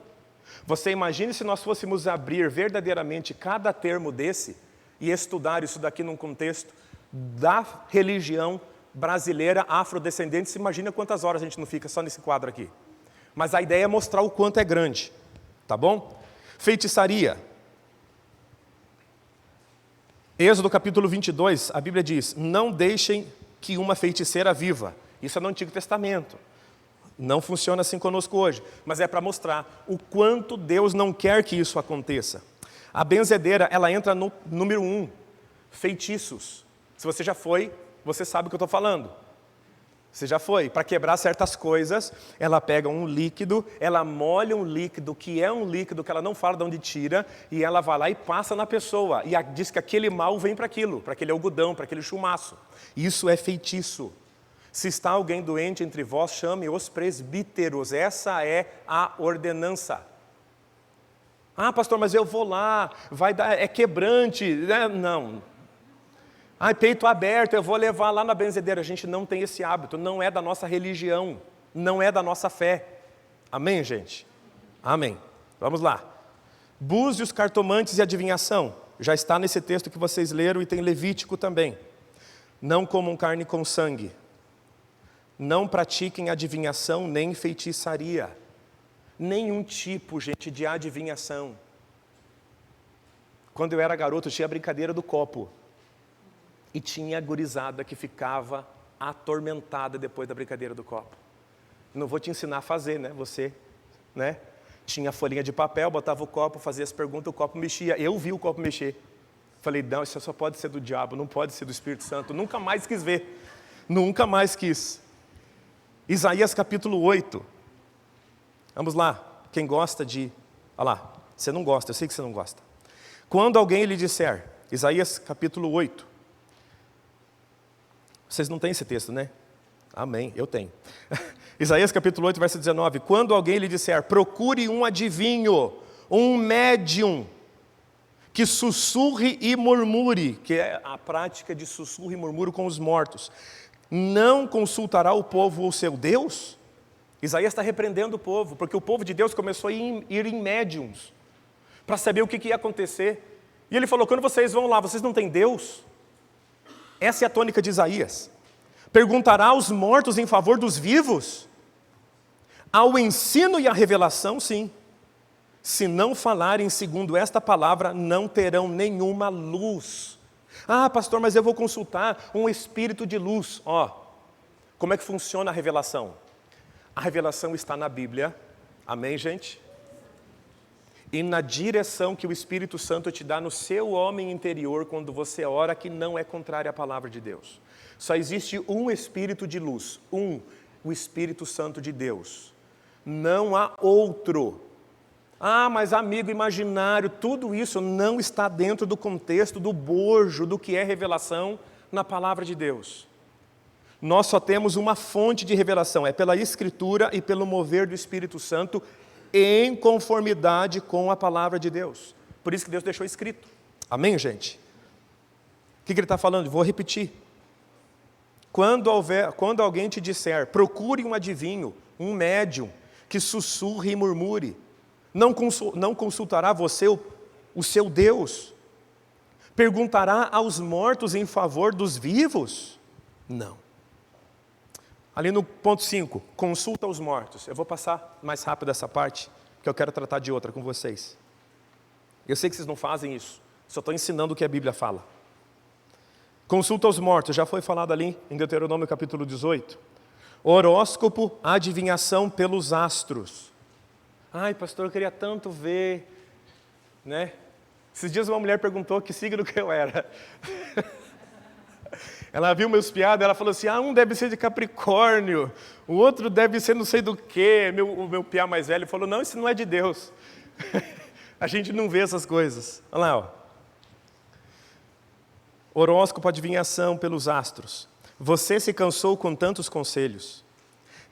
Você imagine se nós fôssemos abrir verdadeiramente cada termo desse e estudar isso daqui num contexto da religião brasileira afrodescendente. Se imagina quantas horas a gente não fica só nesse quadro aqui. Mas a ideia é mostrar o quanto é grande, tá bom? Feitiçaria. Êxodo capítulo 22, a Bíblia diz, não deixem que uma feiticeira viva. Isso é no Antigo Testamento. Não funciona assim conosco hoje, mas é para mostrar o quanto Deus não quer que isso aconteça. A benzedeira, ela entra no número 1, feitiços. Se você já foi, você sabe o que eu estou falando. Você já foi. Para quebrar certas coisas, ela pega um líquido, ela molha um líquido, que é um líquido que ela não fala de onde tira, e ela vai lá e passa na pessoa. E diz que aquele mal vem para aquilo, para aquele algodão, para aquele chumaço. Isso é feitiço. Se está alguém doente entre vós, chame os presbíteros. Essa é a ordenança. Ah, pastor, mas eu vou lá, vai dar, é quebrante. Não. Ah, peito aberto, eu vou levar lá na benzedeira. A gente não tem esse hábito, não é da nossa religião, não é da nossa fé. Amém, gente? Amém. Vamos lá. Búzios, cartomantes e adivinhação. Já está nesse texto que vocês leram e tem Levítico também. Não comam carne com sangue. Não pratiquem adivinhação nem feitiçaria. Nenhum tipo, gente, de adivinhação. Quando eu era garoto, tinha a brincadeira do copo. E tinha a gurizada que ficava atormentada depois da brincadeira do copo. Não vou te ensinar a fazer, né? Você, né? Tinha a folhinha de papel, botava o copo, fazia as perguntas, o copo mexia. Eu vi o copo mexer. Falei, não, isso só pode ser do diabo, não pode ser do Espírito Santo. Nunca mais quis ver. Nunca mais quis. Isaías capítulo 8. Vamos lá. Quem gosta de... Olha lá. Você não gosta, eu sei que você não gosta. Quando alguém lhe disser, Isaías capítulo 8. Vocês não têm esse texto, né? Amém, eu tenho. Isaías capítulo 8, verso 19. Quando alguém lhe disser, procure um adivinho, um médium, que sussurre e murmure, que é a prática de sussurro e murmúrio com os mortos, não consultará o povo o seu Deus? Isaías está repreendendo o povo, porque o povo de Deus começou a ir em médiums, para saber o que ia acontecer. E ele falou, quando vocês vão lá, vocês não têm Deus? Essa é a tônica de Isaías. Perguntará aos mortos em favor dos vivos? Ao ensino e à revelação, sim. Se não falarem segundo esta palavra, não terão nenhuma luz. Ah, pastor, mas eu vou consultar um espírito de luz. Como é que funciona a revelação? A revelação está na Bíblia, amém, gente? E na direção que o Espírito Santo te dá no seu homem interior quando você ora, que não é contrária à palavra de Deus. Só existe um Espírito de luz, o Espírito Santo de Deus. Não há outro. Ah, mas amigo imaginário, tudo isso não está dentro do contexto do bojo do que é revelação na palavra de Deus. Nós só temos uma fonte de revelação, é pela Escritura e pelo mover do Espírito Santo em conformidade com a palavra de Deus. Por isso que Deus deixou escrito. Amém, gente? O que ele está falando? Vou repetir. Quando alguém te disser, procure um adivinho, um médium, que sussurre e murmure, não consultará você o seu Deus? Perguntará aos mortos em favor dos vivos? Não. Ali no ponto 5, consulta os mortos. Eu vou passar mais rápido essa parte, porque eu quero tratar de outra com vocês. Eu sei que vocês não fazem isso, só estou ensinando o que a Bíblia fala. Consulta os mortos, já foi falado ali em Deuteronômio capítulo 18. Horóscopo, adivinhação pelos astros. Ai, pastor, eu queria tanto ver, né? Esses dias uma mulher perguntou que signo que eu era. Ela viu meus piadas, ela falou assim, um deve ser de Capricórnio, o outro deve ser não sei do quê. O meu piá mais velho falou, não, isso não é de Deus. A gente não vê essas coisas. Olha lá, ó. Horóscopo, adivinhação pelos astros. Você se cansou com tantos conselhos,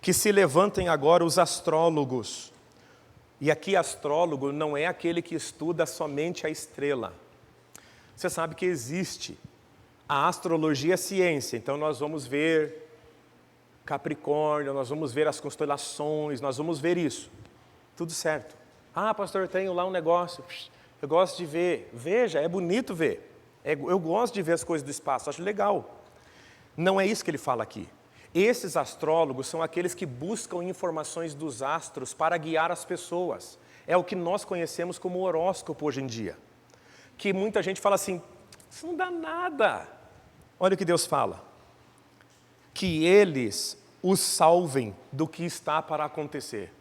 que se levantem agora os astrólogos. E aqui astrólogo não é aquele que estuda somente a estrela. Você sabe que existe. A astrologia é ciência, então nós vamos ver Capricórnio, nós vamos ver as constelações, nós vamos ver isso. Tudo certo. Ah, pastor, eu tenho lá um negócio, eu gosto de ver. Veja, é bonito ver. Eu gosto de ver as coisas do espaço, acho legal. Não é isso que ele fala aqui. Esses astrólogos são aqueles que buscam informações dos astros para guiar as pessoas. É o que nós conhecemos como horóscopo hoje em dia. Que muita gente fala assim, isso não dá nada. Olha o que Deus fala. Que eles os salvem do que está para acontecer.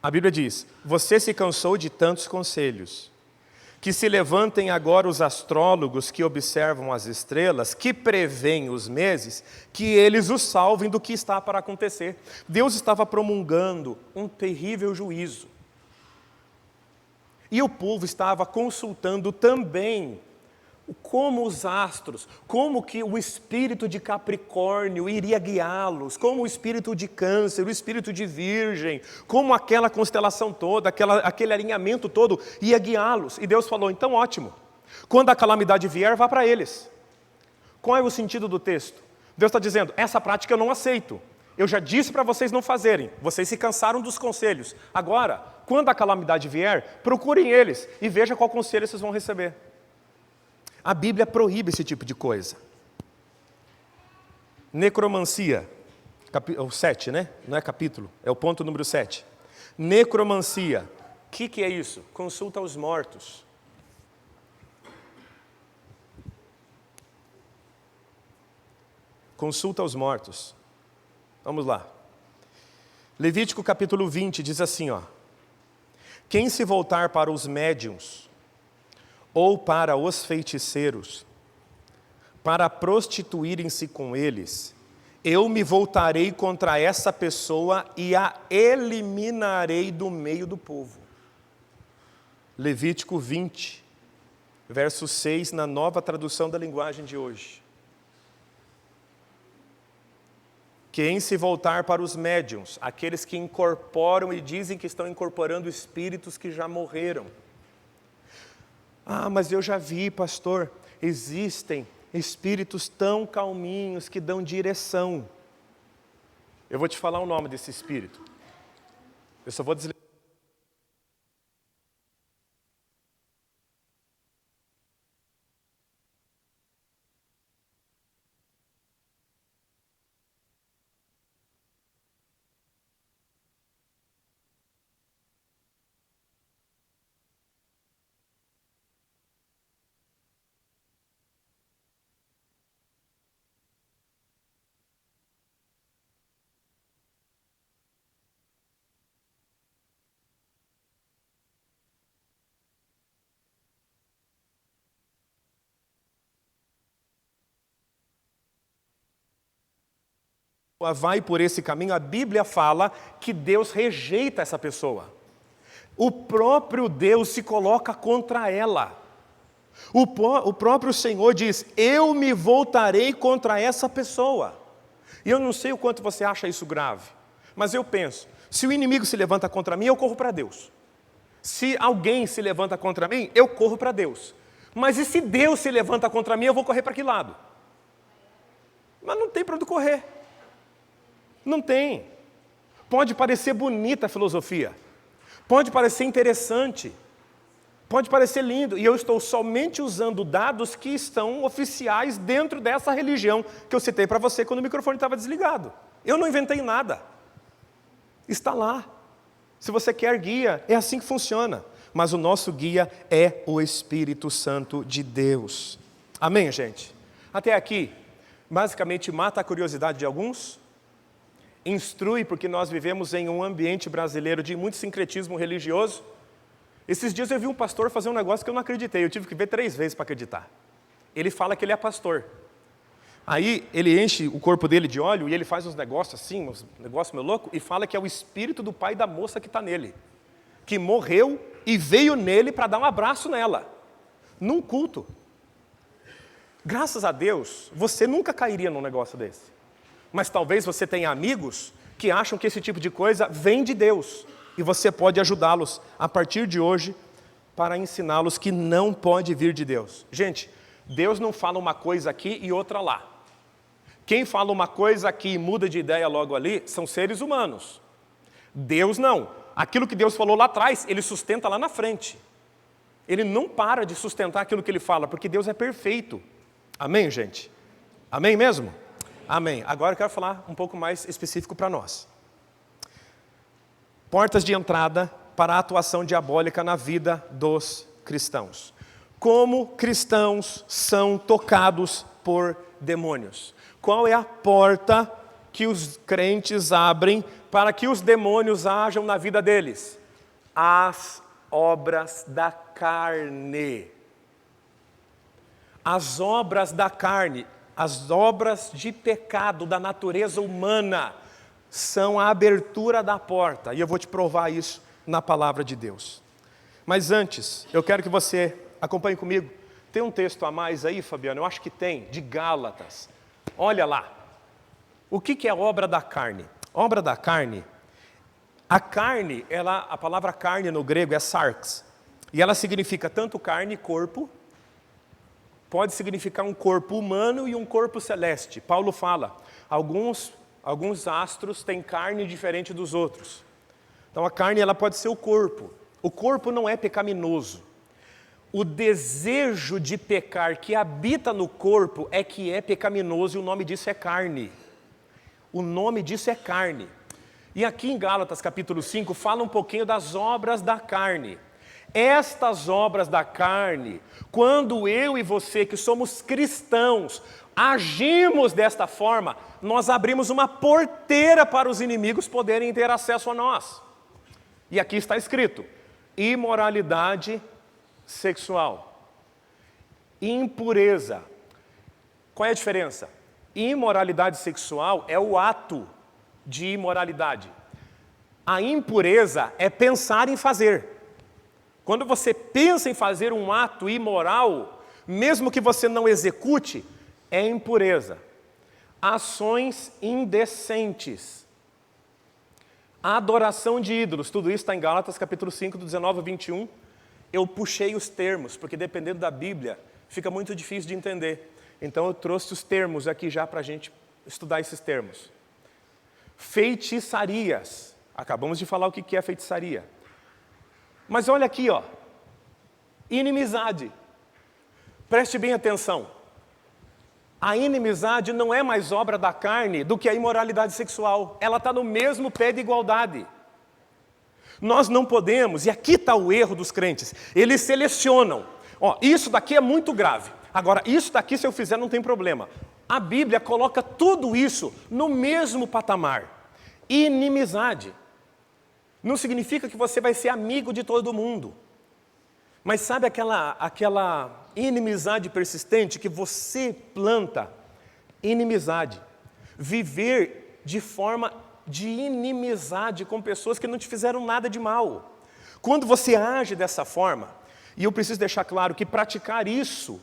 A Bíblia diz, você se cansou de tantos conselhos. Que se levantem agora os astrólogos que observam as estrelas, que preveem os meses, que eles os salvem do que está para acontecer. Deus estava promulgando um terrível juízo. E o povo estava consultando também como os astros, como que o espírito de Capricórnio iria guiá-los, como o espírito de Câncer, o espírito de Virgem, como aquela constelação toda, aquele alinhamento todo ia guiá-los. E Deus falou, então ótimo, quando a calamidade vier, vá para eles. Qual é o sentido do texto? Deus está dizendo, essa prática eu não aceito. Eu já disse para vocês não fazerem, vocês se cansaram dos conselhos. Agora, quando a calamidade vier, procurem eles e vejam qual conselho vocês vão receber. A Bíblia proíbe esse tipo de coisa. Necromancia, o 7, né? Não é capítulo, é o ponto número 7. Necromancia, o que é isso? Consulta aos mortos. Consulta aos mortos. Vamos lá. Levítico capítulo 20 diz assim, ó. Quem se voltar para os médiuns, ou para os feiticeiros, para prostituírem-se com eles, eu me voltarei contra essa pessoa e a eliminarei do meio do povo. Levítico 20, verso 6, na nova tradução da linguagem de hoje. Quem se voltar para os médiuns, aqueles que incorporam e dizem que estão incorporando espíritos que já morreram. Ah, mas eu já vi, pastor, existem espíritos tão calminhos que dão direção. Eu vou te falar o nome desse espírito. Eu só vou desligar. vai por esse caminho, a Bíblia fala que Deus rejeita essa pessoa. O próprio Deus se coloca contra ela. O próprio Senhor diz: eu me voltarei contra essa pessoa. E eu não sei o quanto você acha isso grave, mas eu penso, se o inimigo se levanta contra mim, eu corro para Deus. Se alguém se levanta contra mim, eu corro para Deus. Mas e se Deus se levanta contra mim, eu vou correr para que lado? Mas não tem para onde correr. Não tem. Pode parecer bonita a filosofia, pode parecer interessante, pode parecer lindo, e eu estou somente usando dados que estão oficiais dentro dessa religião que eu citei para você quando o microfone estava desligado. Eu não inventei nada. Está lá. Se você quer guia, é assim que funciona. Mas o nosso guia é o Espírito Santo de Deus. Amém, gente? Até aqui, basicamente mata a curiosidade de alguns, instrui, porque nós vivemos em um ambiente brasileiro de muito sincretismo religioso. Esses dias eu vi um pastor fazer um negócio que eu não acreditei, eu tive que ver 3 vezes para acreditar. Ele fala que ele é pastor. Aí ele enche o corpo dele de óleo e ele faz uns negócios assim, uns negócios meio louco, e fala que é o espírito do pai da moça que está nele, que morreu e veio nele para dar um abraço nela, num culto. Graças a Deus, você nunca cairia num negócio desse. Mas talvez você tenha amigos que acham que esse tipo de coisa vem de Deus. E você pode ajudá-los a partir de hoje para ensiná-los que não pode vir de Deus. Gente, Deus não fala uma coisa aqui e outra lá. Quem fala uma coisa aqui e muda de ideia logo ali são seres humanos. Deus não. Aquilo que Deus falou lá atrás, Ele sustenta lá na frente. Ele não para de sustentar aquilo que Ele fala, porque Deus é perfeito. Amém, gente? Amém mesmo? Amém. Agora eu quero falar um pouco mais específico para nós. Portas de entrada para a atuação diabólica na vida dos cristãos. Como cristãos são tocados por demônios? Qual é a porta que os crentes abrem para que os demônios ajam na vida deles? As obras da carne. As obras da carne. As obras de pecado da natureza humana são a abertura da porta. E eu vou te provar isso na palavra de Deus. Mas antes, eu quero que você acompanhe comigo. Tem um texto a mais aí, Fabiano? Eu acho que tem, de Gálatas. Olha lá. O que é obra da carne? Obra da carne. A carne, a palavra carne no grego é sarx. E ela significa tanto carne, corpo. Pode significar um corpo humano e um corpo celeste. Paulo fala, alguns astros têm carne diferente dos outros. Então a carne ela pode ser o corpo. O corpo não é pecaminoso. O desejo de pecar que habita no corpo é que é pecaminoso e o nome disso é carne. O nome disso é carne. E aqui em Gálatas capítulo 5 fala um pouquinho das obras da carne. Estas obras da carne, quando eu e você que somos cristãos, agimos desta forma, nós abrimos uma porteira para os inimigos poderem ter acesso a nós. E aqui está escrito, imoralidade sexual, impureza. Qual é a diferença? Imoralidade sexual é o ato de imoralidade. A impureza é pensar em fazer. Quando você pensa em fazer um ato imoral, mesmo que você não execute, é impureza. Ações indecentes. Adoração de ídolos. Tudo isso está em Gálatas capítulo 5, do 19 ao 21. Eu puxei os termos, porque dependendo da Bíblia, fica muito difícil de entender. Então eu trouxe os termos aqui já para a gente estudar esses termos. Feitiçarias. Acabamos de falar o que é feitiçaria. Mas olha aqui, ó, inimizade. Preste bem atenção. A inimizade não é mais obra da carne do que a imoralidade sexual. Ela está no mesmo pé de igualdade. Nós não podemos, e aqui está o erro dos crentes, eles selecionam. Ó, isso daqui é muito grave. Agora, isso daqui se eu fizer não tem problema. A Bíblia coloca tudo isso no mesmo patamar. Inimizade. Não significa que você vai ser amigo de todo mundo. Mas sabe aquela inimizade persistente que você planta? Inimizade. Viver de forma de inimizade com pessoas que não te fizeram nada de mal. Quando você age dessa forma, e eu preciso deixar claro que praticar isso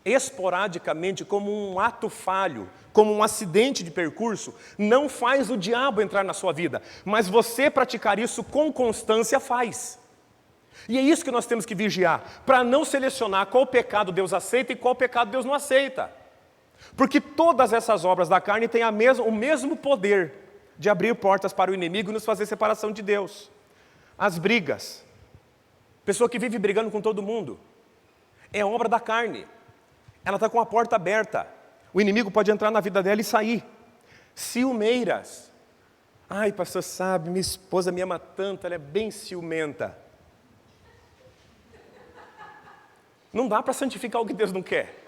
esporadicamente como um ato falho, como um acidente de percurso, não faz o diabo entrar na sua vida, mas você praticar isso com constância faz. E é isso que nós temos que vigiar, para não selecionar qual pecado Deus aceita e qual pecado Deus não aceita. Porque todas essas obras da carne têm o mesmo poder de abrir portas para o inimigo e nos fazer separação de Deus. As brigas, pessoa que vive brigando com todo mundo, é obra da carne. Ela está com a porta aberta. O inimigo pode entrar na vida dela e sair. Ciumeiras. Ai, pastor, sabe, minha esposa me ama tanto, ela é bem ciumenta. Não dá para santificar o que Deus não quer.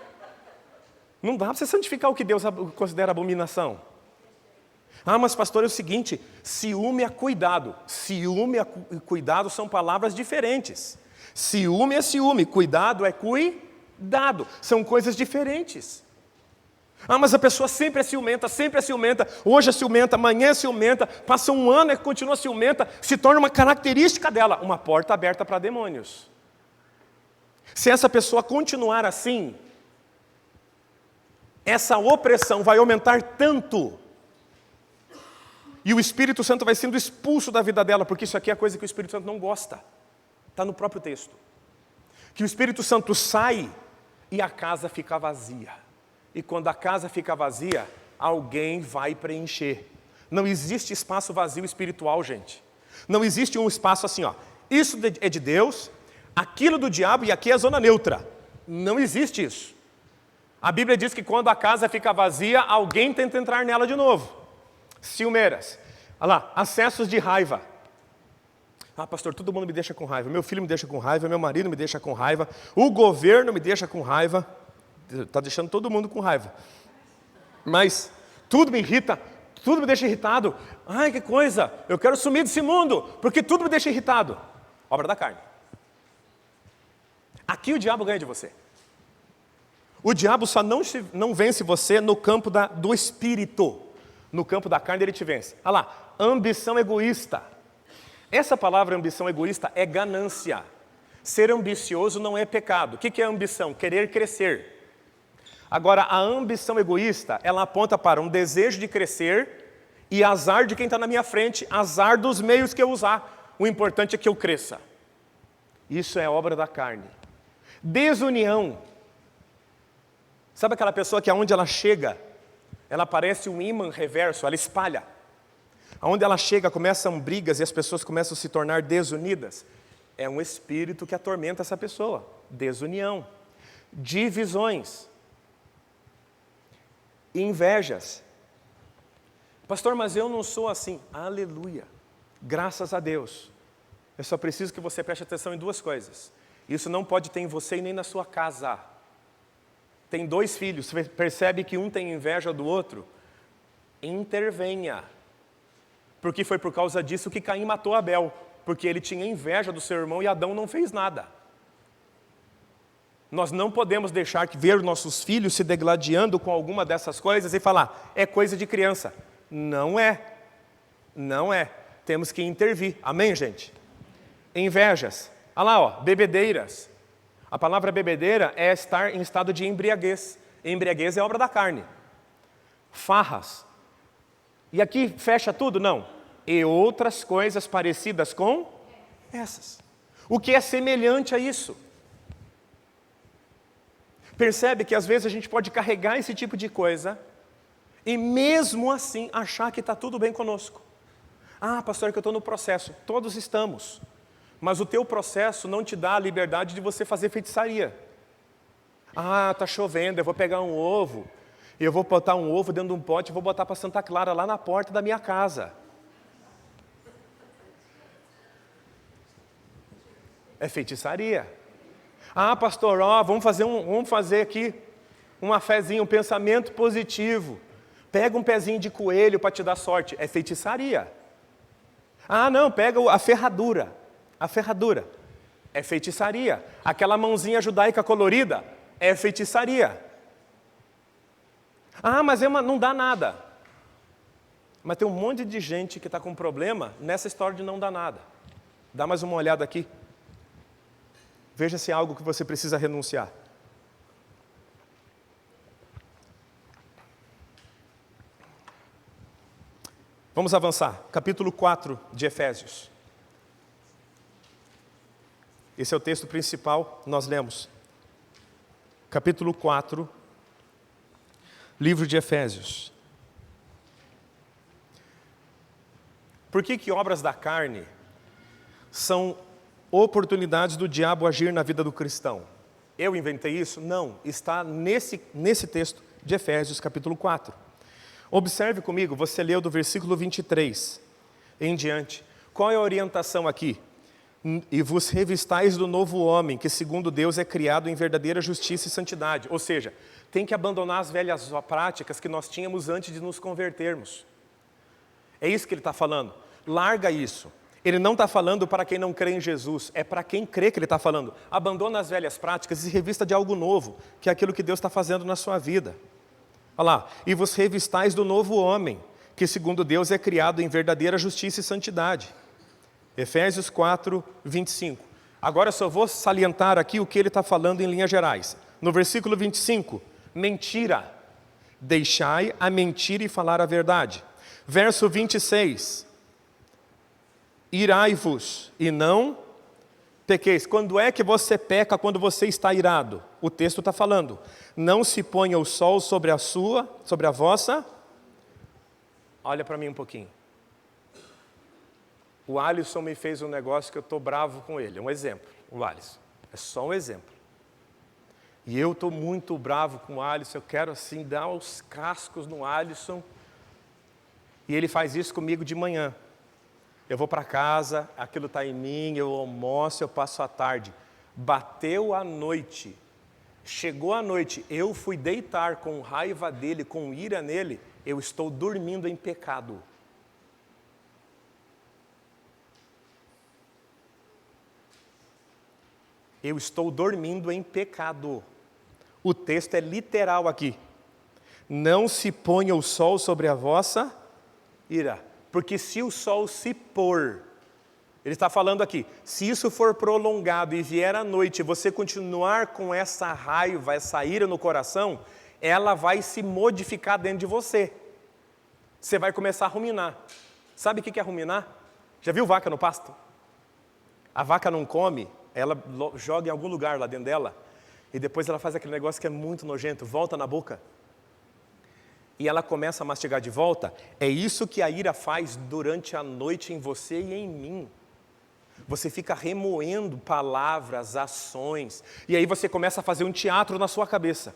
Não dá para você santificar o que Deus considera abominação. Ah, mas pastor, é o seguinte, ciúme é cuidado. Ciúme e cuidado são palavras diferentes. Ciúme é ciúme, cuidado é cuidado. São coisas diferentes. Ah, mas a pessoa sempre é ciumenta, hoje é ciumenta, amanhã é ciumenta, passa um ano e continua ciumenta, se torna uma característica dela, uma porta aberta para demônios. Se essa pessoa continuar assim, essa opressão vai aumentar tanto, e o Espírito Santo vai sendo expulso da vida dela, porque isso aqui é a coisa que o Espírito Santo não gosta, está no próprio texto, que o Espírito Santo sai e a casa fica vazia, e quando a casa fica vazia, alguém vai preencher. Não existe espaço vazio espiritual, gente, não existe um espaço assim, ó, isso é de Deus, aquilo do diabo e aqui é a zona neutra, não existe isso. A Bíblia diz que quando a casa fica vazia, alguém tenta entrar nela de novo. Ciumeiras. Olha lá, acessos de raiva. Ah, pastor, todo mundo me deixa com raiva. Meu filho me deixa com raiva, meu marido me deixa com raiva, o governo me deixa com raiva. Está deixando todo mundo com raiva. Mas tudo me irrita, tudo me deixa irritado. Ai, que coisa, eu quero sumir desse mundo, porque tudo me deixa irritado. Obra da carne. Aqui o diabo ganha de você. O diabo só não vence você no campo do espírito. No campo da carne ele te vence. Olha lá, ambição egoísta. Essa palavra ambição egoísta é ganância. Ser ambicioso não é pecado. O que é ambição? Querer crescer. Agora, a ambição egoísta, ela aponta para um desejo de crescer e azar de quem está na minha frente, azar dos meios que eu usar. O importante é que eu cresça. Isso é obra da carne. Desunião. Sabe aquela pessoa que aonde ela chega, ela parece um ímã reverso, ela espalha. Aonde ela chega, começam brigas e as pessoas começam a se tornar desunidas. É um espírito que atormenta essa pessoa. Desunião. Divisões. Invejas. Pastor, mas eu não sou assim. Aleluia. Graças a Deus. Eu só preciso que você preste atenção em duas coisas. Isso não pode ter em você e nem na sua casa. Tem 2 filhos, você percebe que um tem inveja do outro? Intervenha. Porque foi por causa disso que Caim matou Abel. Porque ele tinha inveja do seu irmão e Adão não fez nada. Nós não podemos deixar que ver nossos filhos se degladiando com alguma dessas coisas e falar, é coisa de criança. Não é. Não é. Temos que intervir. Amém, gente? Invejas. Olha lá, ó, bebedeiras. A palavra bebedeira é estar em estado de embriaguez. Embriaguez é obra da carne. Farras. E aqui fecha tudo? Não. E outras coisas parecidas com essas. O que é semelhante a isso? Percebe que às vezes a gente pode carregar esse tipo de coisa e mesmo assim achar que está tudo bem conosco. Ah, pastor, que eu estou no processo. Todos estamos. Mas o teu processo não te dá a liberdade de você fazer feitiçaria. Ah, está chovendo, eu vou pegar um ovo, eu vou botar um ovo dentro de um pote e vou botar para Santa Clara, lá na porta da minha casa. É feitiçaria. Ah, pastor, ó, vamos fazer aqui uma fezinha, um pensamento positivo. Pega um pezinho de coelho para te dar sorte. É feitiçaria. Ah, não, pega a ferradura. A ferradura é feitiçaria. Aquela mãozinha judaica colorida é feitiçaria. Ah, mas não dá nada. Mas tem um monte de gente que está com problema nessa história de não dar nada. Dá mais uma olhada aqui. Veja se é algo que você precisa renunciar. Vamos avançar. Capítulo 4 de Efésios. Esse é o texto principal, nós lemos. Capítulo 4, livro de Efésios. Por que obras da carne são oportunidades do diabo agir na vida do cristão? Eu inventei isso? Não, está nesse texto de Efésios, capítulo 4. Observe comigo, você leu do versículo 23 em diante. Qual é a orientação aqui? E vos revistais do novo homem, que segundo Deus é criado em verdadeira justiça e santidade. Ou seja, tem que abandonar as velhas práticas que nós tínhamos antes de nos convertermos. É isso que ele está falando. Larga isso. Ele não está falando para quem não crê em Jesus, é para quem crê que ele está falando. Abandona as velhas práticas e revista de algo novo, que é aquilo que Deus está fazendo na sua vida. Olha lá, e vos revistais do novo homem, que segundo Deus é criado em verdadeira justiça e santidade. Efésios 4, 25. Agora eu só vou salientar aqui o que ele está falando em linhas gerais. No versículo 25, mentira. Deixai a mentira e falar a verdade. Verso 26. Irai-vos e não pequeis. Quando é que você peca? Quando você está irado. O texto está falando. Não se ponha o sol sobre a vossa. Olha para mim um pouquinho. O Alisson me fez um negócio que eu estou bravo com ele. Um exemplo, o Alisson. É só um exemplo. E eu estou muito bravo com o Alisson. Eu quero assim dar os cascos no Alisson. E ele faz isso comigo de manhã. Eu vou para casa, aquilo está em mim, eu almoço, eu passo a tarde. Bateu a noite. Chegou a noite, eu fui deitar com raiva dele, com ira nele. Eu estou dormindo em pecado. Eu estou dormindo em pecado. O texto é literal aqui. Não se ponha o sol sobre a vossa ira. Porque se o sol se pôr, ele está falando aqui, se isso for prolongado e vier à noite, você continuar com essa raiva, essa ira no coração, ela vai se modificar dentro de você. Você vai começar a ruminar. Sabe o que é ruminar? Já viu vaca no pasto? A vaca não come, ela joga em algum lugar lá dentro dela, e depois ela faz aquele negócio que é muito nojento, volta na boca, e ela começa a mastigar de volta. É isso que a ira faz durante a noite em você e em mim. Você fica remoendo palavras, ações, e aí você começa a fazer um teatro na sua cabeça.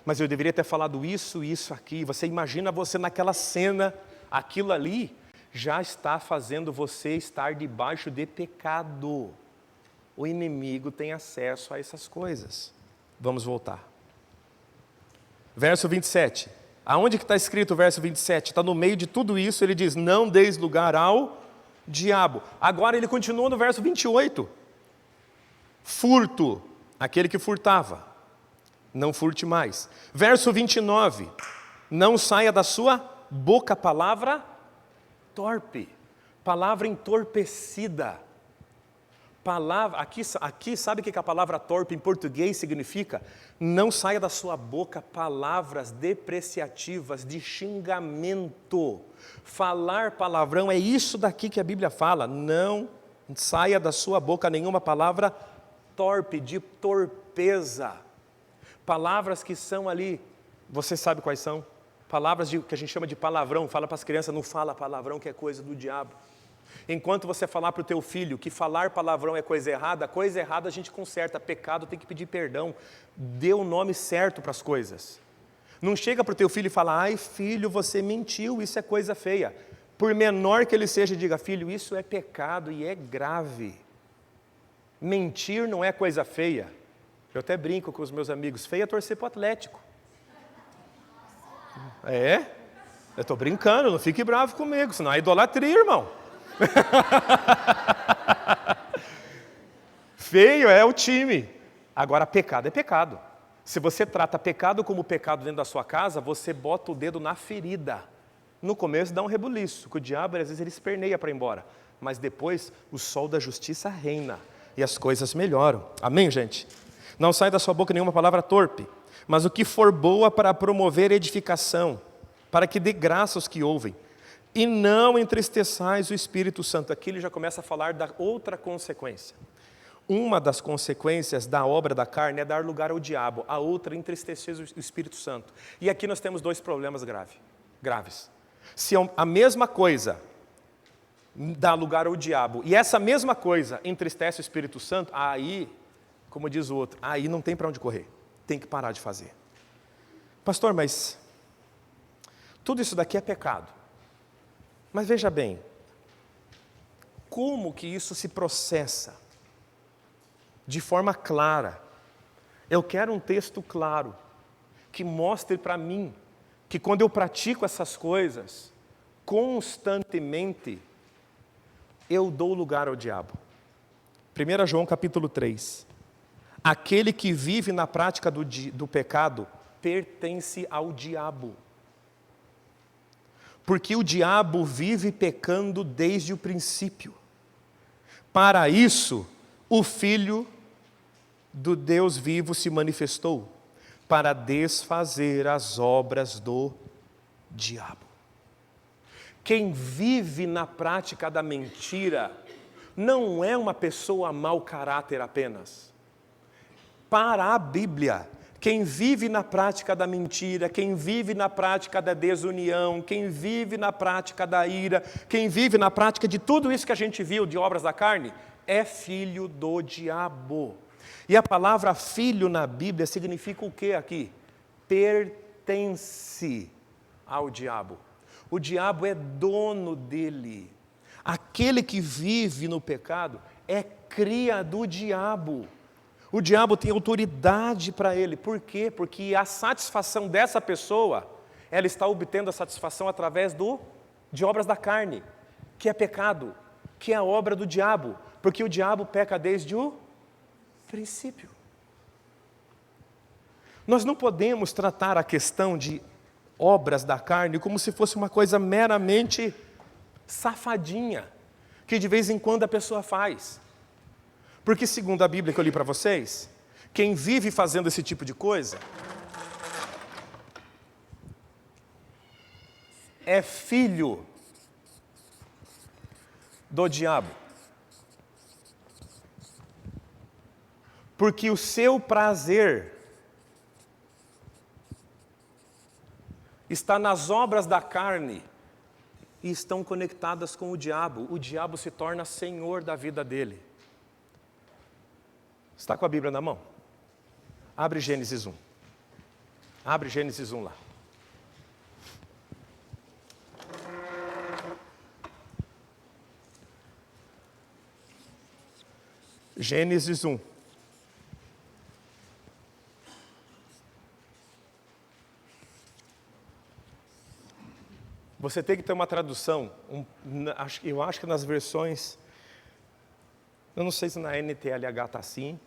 Mas eu deveria ter falado isso aqui. Você imagina você naquela cena, aquilo ali já está fazendo você estar debaixo de pecado. O inimigo tem acesso a essas coisas. Vamos voltar. Verso 27. Aonde que está escrito o verso 27? Está no meio de tudo isso, ele diz, não deis lugar ao diabo. Agora ele continua no verso 28. Furto, aquele que furtava, não furte mais. Verso 29. Não saia da sua boca palavra torpe, palavra entorpecida. Palavra, aqui sabe o que a palavra torpe em português significa? Não saia da sua boca palavras depreciativas, de xingamento. Falar palavrão é isso daqui que a Bíblia fala. Não saia da sua boca nenhuma palavra torpe, de torpeza. Palavras que são ali, você sabe quais são? Palavras que a gente chama de palavrão. Fala para as crianças, não fala palavrão que é coisa do diabo. Enquanto você falar para o teu filho que falar palavrão é coisa errada, a coisa errada a gente conserta, pecado tem que pedir perdão, dê o nome certo para as coisas. Não chega para o teu filho e fala, ai filho, você mentiu, isso é coisa feia. Por menor que ele seja, diga, filho, isso é pecado e é grave. Mentir não é coisa feia. Eu até brinco com os meus amigos, feia é torcer para o Atlético. É? Eu estou brincando, não fique bravo comigo, senão é idolatria, irmão. Feio é o time. Agora pecado é pecado. Se você trata pecado como pecado dentro da sua casa, você bota o dedo na ferida. No começo dá um rebuliço, que o diabo às vezes ele esperneia para ir embora. Mas depois o sol da justiça reina e as coisas melhoram. Amém, gente? Não sai da sua boca nenhuma palavra torpe, mas o que for boa para promover edificação, para que dê graça aos que ouvem. E não entristeçais o Espírito Santo. Aqui ele já começa a falar da outra consequência. Uma das consequências da obra da carne é dar lugar ao diabo. A outra, entristecer o Espírito Santo. E aqui nós temos dois problemas graves. Se a mesma coisa dá lugar ao diabo, e essa mesma coisa entristece o Espírito Santo, aí, como diz o outro, aí não tem para onde correr. Tem que parar de fazer. Pastor, mas tudo isso daqui é pecado. Mas veja bem, como que isso se processa? De forma clara. Eu quero um texto claro, que mostre para mim, que quando eu pratico essas coisas, constantemente, eu dou lugar ao diabo. 1 João capítulo 3. Aquele que vive na prática do pecado, pertence ao diabo. Porque o diabo vive pecando desde o princípio. Para isso, o Filho do Deus vivo se manifestou, para desfazer as obras do diabo. Quem vive na prática da mentira, não é uma pessoa mau caráter apenas. Para a Bíblia, quem vive na prática da mentira, quem vive na prática da desunião, quem vive na prática da ira, quem vive na prática de tudo isso que a gente viu de obras da carne, é filho do diabo. E a palavra filho na Bíblia significa o que aqui? Pertence ao diabo. O diabo é dono dele. Aquele que vive no pecado é cria do diabo. O diabo tem autoridade para ele. Por quê? Porque a satisfação dessa pessoa, ela está obtendo a satisfação através de obras da carne, que é pecado, que é a obra do diabo. Porque o diabo peca desde o princípio. Nós não podemos tratar a questão de obras da carne como se fosse uma coisa meramente safadinha, que de vez em quando a pessoa faz. Porque segundo a Bíblia que eu li para vocês, quem vive fazendo esse tipo de coisa é filho do diabo. Porque o seu prazer está nas obras da carne e estão conectadas com o diabo. O diabo se torna senhor da vida dele. Está com a Bíblia na mão? Abre Gênesis 1. Abre Gênesis 1 lá. Gênesis 1. Você tem que ter uma tradução, eu acho que nas versões, eu não sei se na NTLH está assim,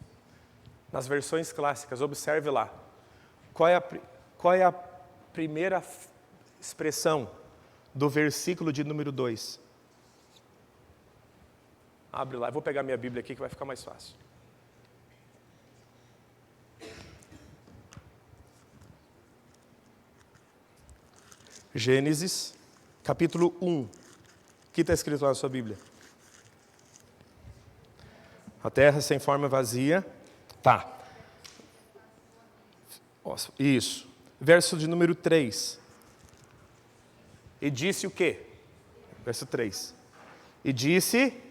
nas versões clássicas, observe lá, qual é a primeira expressão do versículo de número 2? Abre lá, eu vou pegar minha Bíblia aqui que vai ficar mais fácil. Gênesis, capítulo 1. O que está escrito lá na sua Bíblia? A terra sem forma e vazia. Tá. Isso. Verso de número 3. E disse o quê? Verso 3. E disse...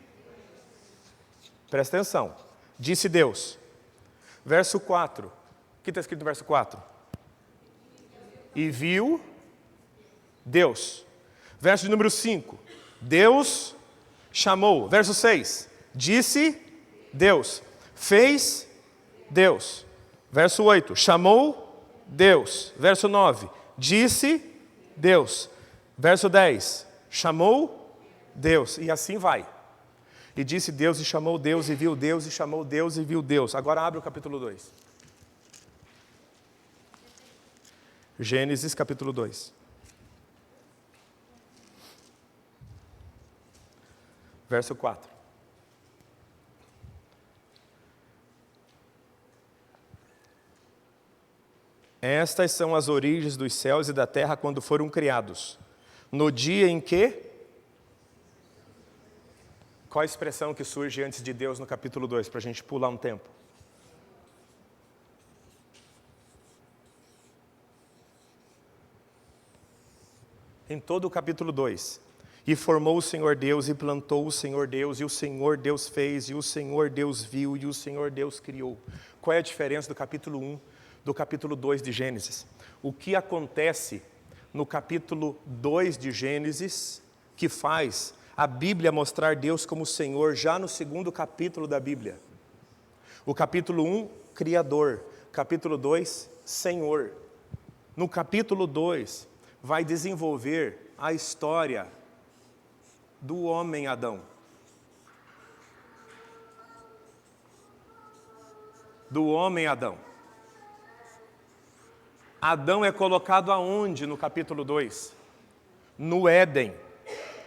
Presta atenção. Disse Deus. Verso 4. O que está escrito no verso 4? E viu Deus. Verso de número 5. Deus chamou. Verso 6. Disse Deus. Fez Deus. Verso 8. Chamou Deus. Verso 9. Disse Deus. Verso 10. Chamou Deus. E assim vai. E disse Deus, e chamou Deus, e viu Deus, e chamou Deus, e viu Deus. Agora abre o capítulo 2. Gênesis, capítulo 2. verso 4. Estas são as origens dos céus e da terra quando foram criados. No dia em que... Qual a expressão que surge antes de Deus no capítulo 2, para a gente pular um tempo? Em todo o capítulo 2. E formou o Senhor Deus, e plantou o Senhor Deus, e o Senhor Deus fez, e o Senhor Deus viu, e o Senhor Deus criou. Qual é a diferença do capítulo 1 do capítulo 2 de Gênesis? O que acontece no capítulo 2 de Gênesis que faz a Bíblia mostrar Deus como Senhor já no segundo capítulo da Bíblia? O capítulo 1, Criador. Capítulo 2, Senhor. No capítulo 2, vai desenvolver a história do homem Adão. Do homem Adão. Adão é colocado aonde no capítulo 2? No Éden.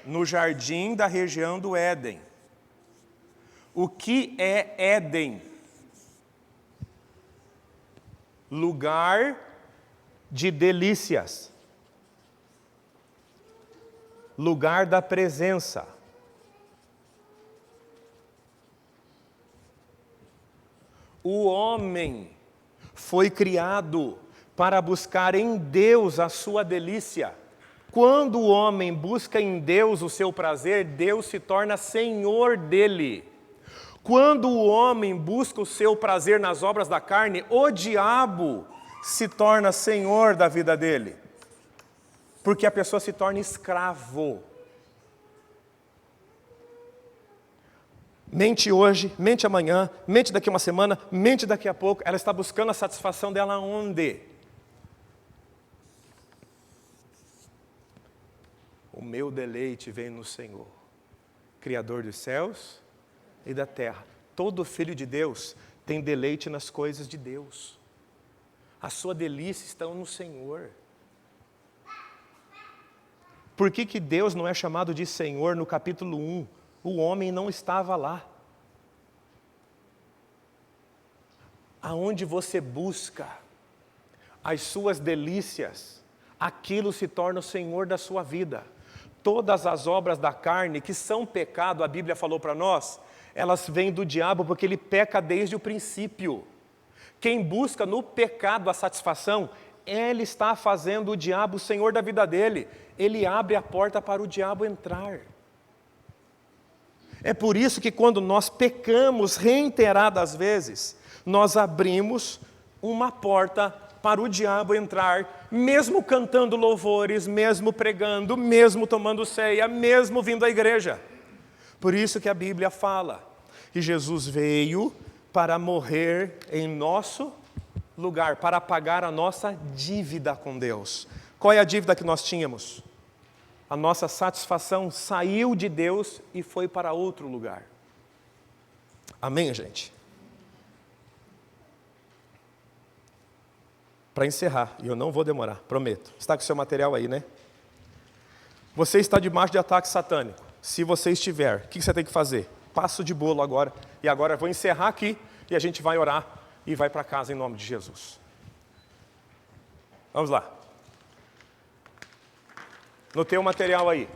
No jardim da região do Éden. O que é Éden? Lugar de delícias. Lugar da presença. O homem foi criado para buscar em Deus a sua delícia. Quando o homem busca em Deus o seu prazer, Deus se torna senhor dele. Quando o homem busca o seu prazer nas obras da carne, o diabo se torna senhor da vida dele. Porque a pessoa se torna escravo. Mente hoje, mente amanhã, mente daqui a uma semana, mente daqui a pouco. Ela está buscando a satisfação dela onde? O meu deleite vem no Senhor, Criador dos céus e da terra. Todo filho de Deus tem deleite nas coisas de Deus. A sua delícia está no Senhor. Por que Deus não é chamado de Senhor no capítulo 1? O homem não estava lá. Aonde você busca as suas delícias, aquilo se torna o Senhor da sua vida. Todas as obras da carne que são pecado, a Bíblia falou para nós, elas vêm do diabo porque ele peca desde o princípio. Quem busca no pecado a satisfação, ele está fazendo o diabo o senhor da vida dele. Ele abre a porta para o diabo entrar. É por isso que quando nós pecamos reiteradas vezes, nós abrimos uma porta para o diabo entrar, mesmo cantando louvores, mesmo pregando, mesmo tomando ceia, mesmo vindo à igreja. Por isso que a Bíblia fala que Jesus veio para morrer em nosso lugar, para pagar a nossa dívida com Deus. Qual é a dívida que nós tínhamos? A nossa satisfação saiu de Deus e foi para outro lugar. Amém, gente? Para encerrar, e eu não vou demorar, prometo. Está com o seu material aí, né? Você está debaixo de ataque satânico. Se você estiver, o que você tem que fazer? Passo de bolo agora. E agora eu vou encerrar aqui e a gente vai orar e vai para casa em nome de Jesus. Vamos lá. No teu material aí,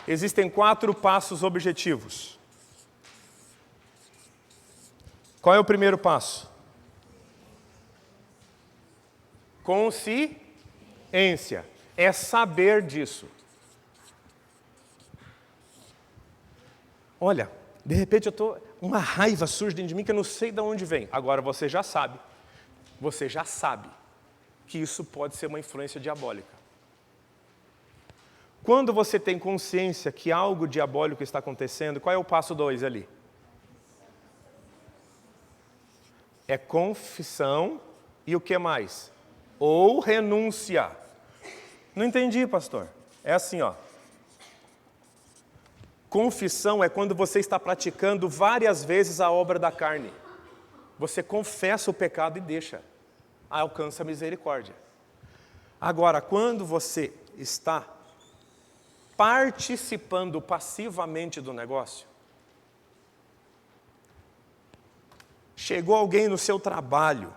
existem 4 passos objetivos. Qual é o primeiro passo? Consciência. É saber disso. Olha, de repente uma raiva surge dentro de mim que eu não sei de onde vem. Agora você já sabe. Você já sabe que isso pode ser uma influência diabólica. Quando você tem consciência que algo diabólico está acontecendo, qual é o passo 2 ali? É confissão e o que mais? Ou renúncia. Não entendi, pastor. É assim, ó. Confissão é quando você está praticando várias vezes a obra da carne. Você confessa o pecado e deixa. Alcança a misericórdia. Agora, quando você está participando passivamente do negócio? Chegou alguém no seu trabalho,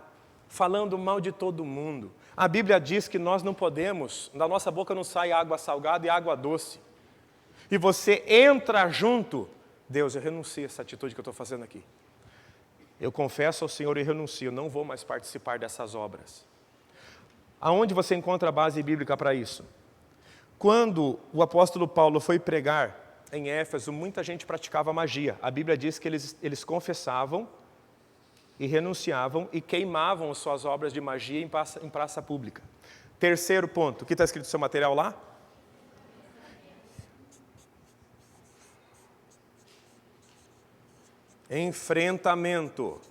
falando mal de todo mundo. A Bíblia diz que nós não podemos, da nossa boca não sai água salgada e água doce. E você entra junto. Deus, eu renuncio a essa atitude que eu estou fazendo aqui. Eu confesso ao Senhor e renuncio, não vou mais participar dessas obras. Aonde você encontra a base bíblica para isso? Quando o apóstolo Paulo foi pregar em Éfeso, muita gente praticava magia. A Bíblia diz que eles confessavam e renunciavam e queimavam as suas obras de magia em praça pública. Terceiro ponto, o que está escrito no seu material lá? Enfrentamento.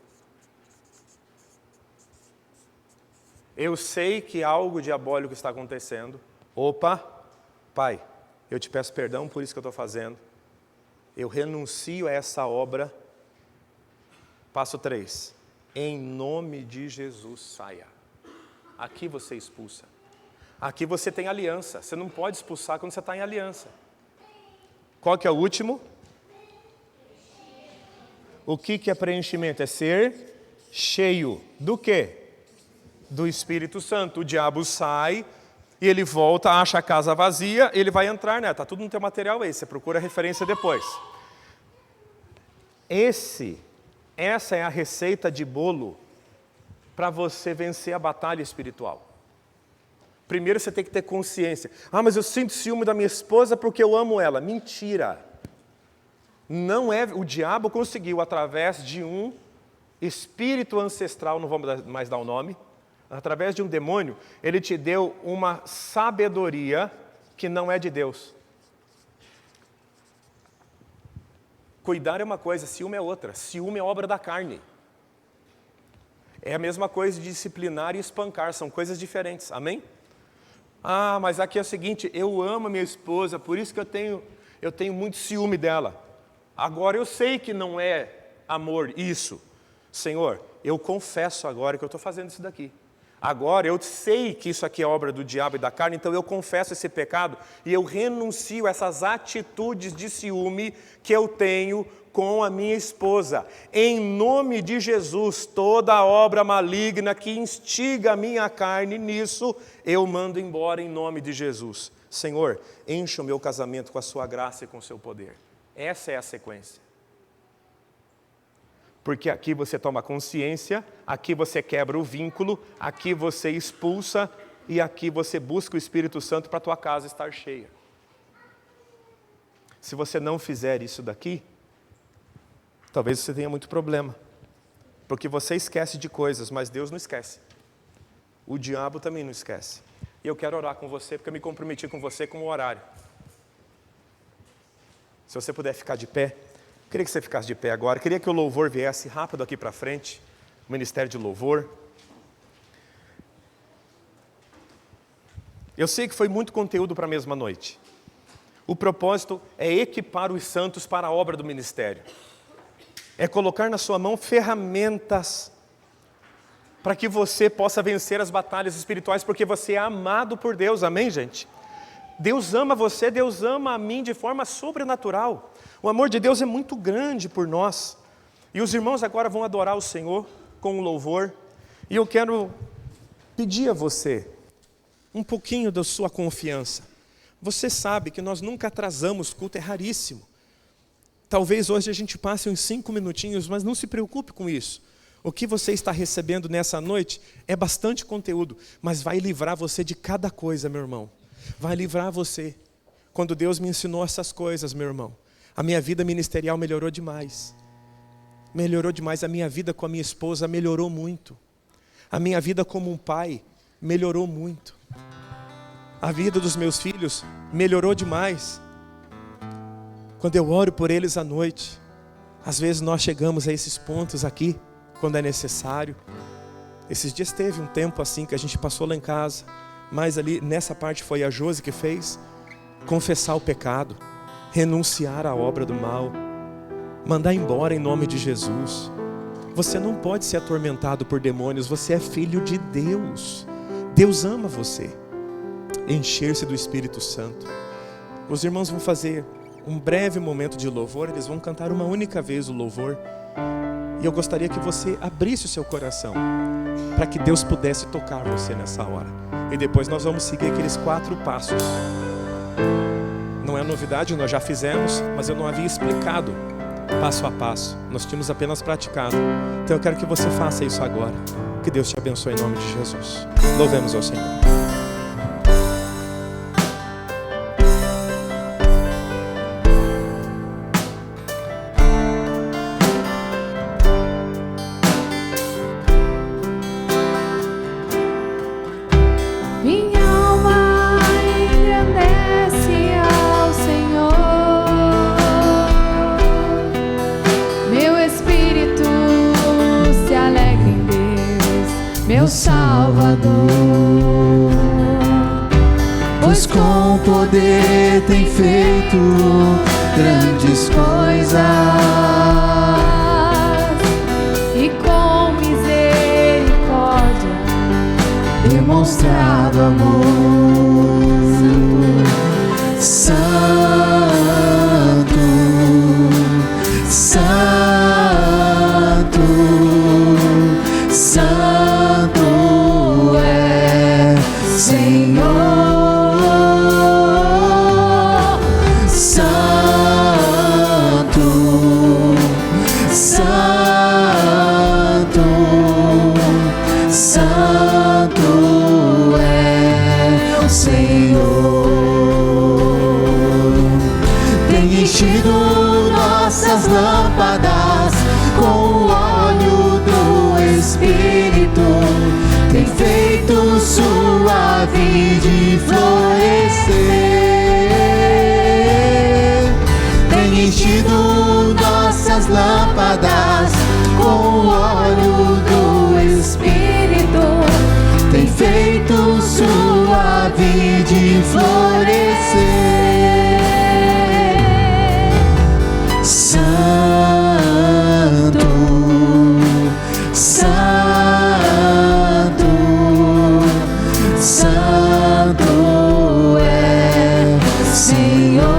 Eu sei que algo diabólico está acontecendo. Opa, Pai, eu te peço perdão por isso que eu estou fazendo. Eu renuncio a essa obra. Passo 3. Em nome de Jesus, saia. Aqui você expulsa. Aqui você tem aliança. Você não pode expulsar quando você está em aliança. Qual que é o último? O que é preenchimento? É ser cheio do quê? Do Espírito Santo. O diabo sai e ele volta, acha a casa vazia, ele vai entrar, né? Está tudo no teu material aí, você procura a referência depois. Essa é a receita de bolo para você vencer a batalha espiritual. Primeiro você tem que ter consciência. Ah, mas eu sinto ciúme da minha esposa porque eu amo ela. Mentira. Não é, o diabo conseguiu, através de um espírito ancestral, não vamos mais dar o nome, através de um demônio, ele te deu uma sabedoria que não é de Deus. Cuidar é uma coisa, ciúme é outra. Ciúme é obra da carne. É a mesma coisa de disciplinar e espancar, são coisas diferentes, amém? Ah, mas aqui é o seguinte, eu amo a minha esposa, por isso que eu tenho muito ciúme dela. Agora eu sei que não é amor isso. Senhor, eu confesso agora que eu estou fazendo isso daqui. Agora eu sei que isso aqui é obra do diabo e da carne, então eu confesso esse pecado e eu renuncio a essas atitudes de ciúme que eu tenho com a minha esposa. Em nome de Jesus, toda obra maligna que instiga a minha carne nisso, eu mando embora em nome de Jesus. Senhor, encha o meu casamento com a sua graça e com o seu poder. Essa é a sequência. Porque aqui você toma consciência, aqui você quebra o vínculo, aqui você expulsa e aqui você busca o Espírito Santo para a tua casa estar cheia. Se você não fizer isso daqui, talvez você tenha muito problema. Porque você esquece de coisas, mas Deus não esquece. O diabo também não esquece. E eu quero orar com você, porque eu me comprometi com você com o horário. Se você puder ficar de pé, queria que você ficasse de pé agora. Queria que o louvor viesse rápido aqui para frente. O ministério de louvor. Eu sei que foi muito conteúdo para a mesma noite. O propósito é equipar os santos para a obra do ministério. É colocar na sua mão ferramentas para que você possa vencer as batalhas espirituais, porque você é amado por Deus. Amém, gente? Deus ama você, Deus ama a mim de forma sobrenatural. O amor de Deus é muito grande por nós. E os irmãos agora vão adorar o Senhor com o louvor. E eu quero pedir a você um pouquinho da sua confiança. Você sabe que nós nunca atrasamos culto, é raríssimo. Talvez hoje a gente passe uns 5 minutinhos, mas não se preocupe com isso. O que você está recebendo nessa noite é bastante conteúdo, mas vai livrar você de cada coisa, meu irmão. Vai livrar você. Quando Deus me ensinou essas coisas, meu irmão, a minha vida ministerial melhorou demais. Melhorou demais. A minha vida com a minha esposa melhorou muito. A minha vida como um pai melhorou muito. A vida dos meus filhos melhorou demais. Quando eu oro por eles à noite, às vezes nós chegamos a esses pontos aqui, quando é necessário. Esses dias teve um tempo assim que a gente passou lá em casa, mas ali nessa parte foi a Josi que fez, confessar o pecado, renunciar à obra do mal, mandar embora em nome de Jesus. Você não pode ser atormentado por demônios, você é filho de Deus. Deus ama você. Encher-se do Espírito Santo. Os irmãos vão fazer um breve momento de louvor, eles vão cantar uma única vez o louvor. E eu gostaria que você abrisse o seu coração para que Deus pudesse tocar você nessa hora. E depois nós vamos seguir aqueles 4 passos. Não é novidade, nós já fizemos, mas eu não havia explicado passo a passo. Nós tínhamos apenas praticado. Então eu quero que você faça isso agora. Que Deus te abençoe em nome de Jesus. Louvemos ao Senhor. Salvador, pois com poder tem feito grandes coisas e com misericórdia demonstrado amor. Santo, Santo, Santo é Senhor. Santo, Santo, Santo é o Senhor. Tem enchido nossas lâmpadas com o óleo do Espírito, tem feito sua vide florescer. Tem enchido nossas lâmpadas com o óleo do Espírito, tem feito sua vide florescer. Santo, Santo, Santo é Senhor.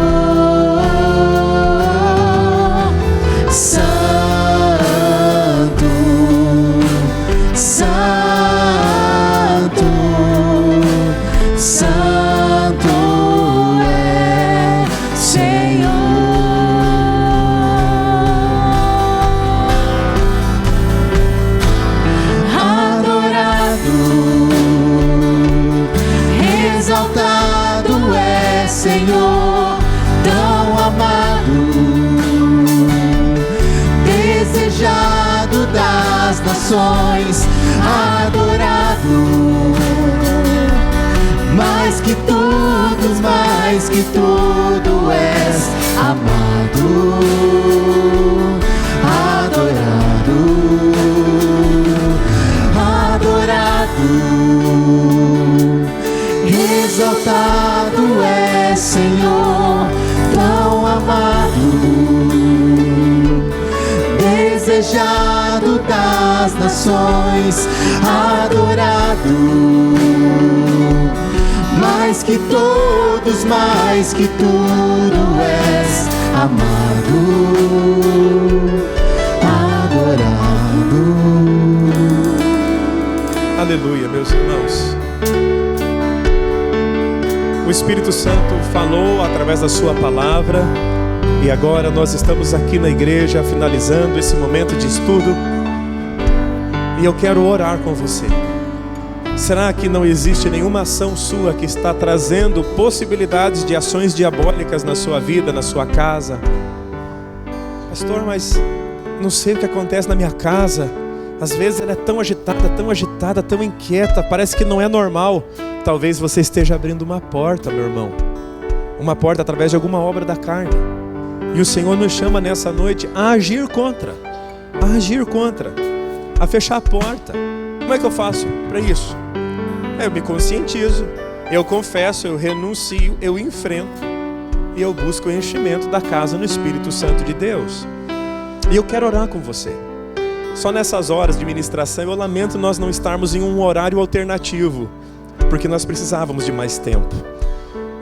Santo, Santo, Santo é Senhor. Exaltado é Senhor, tão amado, desejado das nações, adorado, mais que tudo és amado, adorado, adorado. Exaltado é Senhor, tão amado, desejado das nações, adorado, mais que tudo és amado, adorado. Aleluia, meus irmãos. O Espírito Santo falou através da sua palavra e agora nós estamos aqui na igreja finalizando esse momento de estudo e eu quero orar com você. Será que não existe nenhuma ação sua que está trazendo possibilidades de ações diabólicas na sua vida, na sua casa? Pastor, mas não sei o que acontece na minha casa. Às vezes ela é tão agitada, tão inquieta, parece que não é normal. Talvez você esteja abrindo uma porta, meu irmão. Uma porta através de alguma obra da carne. E o Senhor nos chama nessa noite a agir contra. A fechar a porta. Como é que eu faço para isso? Eu me conscientizo, eu confesso, eu renuncio, eu enfrento. E eu busco o enchimento da casa no Espírito Santo de Deus. E eu quero orar com você. Só nessas horas de ministração eu lamento nós não estarmos em um horário alternativo, porque nós precisávamos de mais tempo.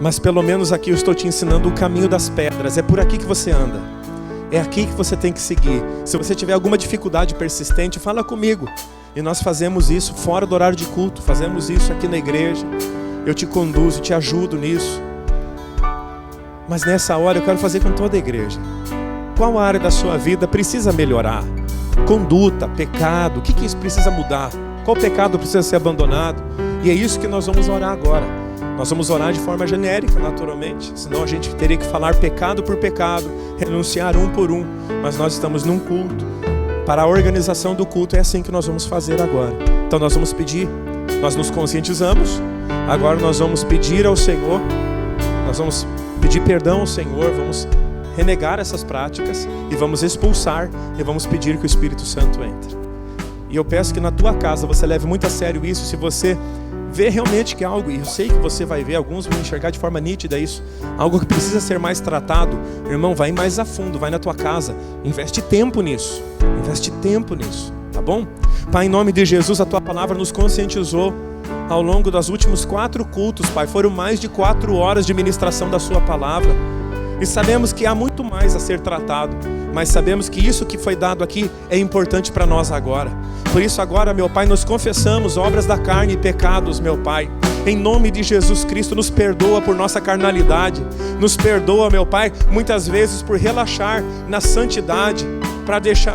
Mas pelo menos aqui eu estou te ensinando o caminho das pedras. É por aqui que você anda. É aqui que você tem que seguir. Se você tiver alguma dificuldade persistente, fala comigo. E nós fazemos isso fora do horário de culto. Fazemos isso aqui na igreja. Eu te conduzo, te ajudo nisso. Mas nessa hora eu quero fazer com toda a igreja. Qual área da sua vida precisa melhorar? Conduta, pecado, o que isso precisa mudar? Qual pecado precisa ser abandonado? E é isso que nós vamos orar agora. Nós vamos orar de forma genérica, naturalmente. Senão a gente teria que falar pecado por pecado, renunciar um por um. Mas nós estamos num culto. Para a organização do culto é assim que nós vamos fazer agora. Então nós vamos pedir, nós nos conscientizamos. Agora nós vamos pedir ao Senhor, nós vamos pedir perdão ao Senhor, vamos renegar essas práticas e vamos expulsar e vamos pedir que o Espírito Santo entre. E eu peço que na tua casa você leve muito a sério isso. Se você vê realmente que é algo, e eu sei que você vai ver, alguns vão enxergar de forma nítida isso, algo que precisa ser mais tratado, irmão, vai mais a fundo, vai na tua casa, investe tempo nisso, tá bom? Pai, em nome de Jesus, a tua palavra nos conscientizou ao longo dos últimos 4 cultos, Pai, foram mais de 4 horas de ministração da sua palavra, e sabemos que há muito mais a ser tratado, mas sabemos que isso que foi dado aqui é importante para nós agora. Por isso agora, meu Pai, nós confessamos obras da carne e pecados, meu Pai. Em nome de Jesus Cristo, nos perdoa por nossa carnalidade. Nos perdoa, meu Pai, muitas vezes por relaxar na santidade,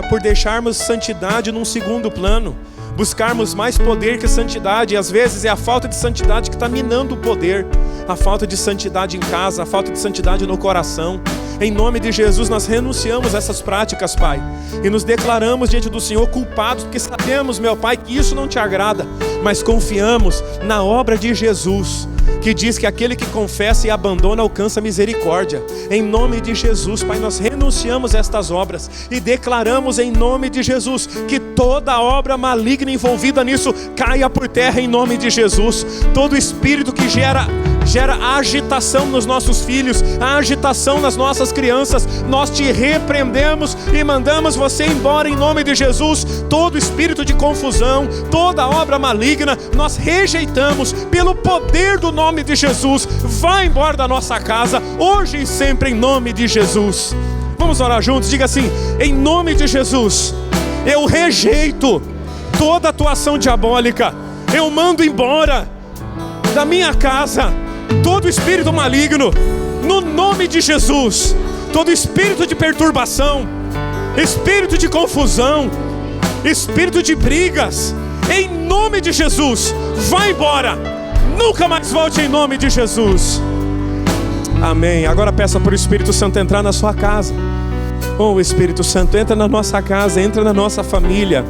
por deixarmos santidade num segundo plano. Buscarmos mais poder que santidade. E às vezes é a falta de santidade que está minando o poder. A falta de santidade em casa, a falta de santidade no coração. Em nome de Jesus nós renunciamos a essas práticas, Pai, e nos declaramos diante do Senhor culpados, porque sabemos, meu Pai, que isso não te agrada, mas confiamos na obra de Jesus, que diz que aquele que confessa e abandona alcança misericórdia. Em nome de Jesus, Pai, nós renunciamos a estas obras e declaramos em nome de Jesus que toda obra maligna envolvida nisso caia por terra em nome de Jesus. Todo espírito que gera agitação nos nossos filhos, agitação nas nossas crianças, nós te repreendemos e mandamos você embora em nome de Jesus. Todo espírito de confusão, toda obra maligna, nós rejeitamos pelo poder do nome de Jesus. Vai embora da nossa casa, hoje e sempre em nome de Jesus. Vamos orar juntos, diga assim: em nome de Jesus, eu rejeito toda atuação diabólica, eu mando embora da minha casa todo espírito maligno, no nome de Jesus. Todo espírito de perturbação, espírito de confusão, espírito de brigas, em nome de Jesus, vai embora, nunca mais volte em nome de Jesus. Amém. Agora peça para o Espírito Santo entrar na sua casa. Oh, Espírito Santo, entra na nossa casa, entra na nossa família,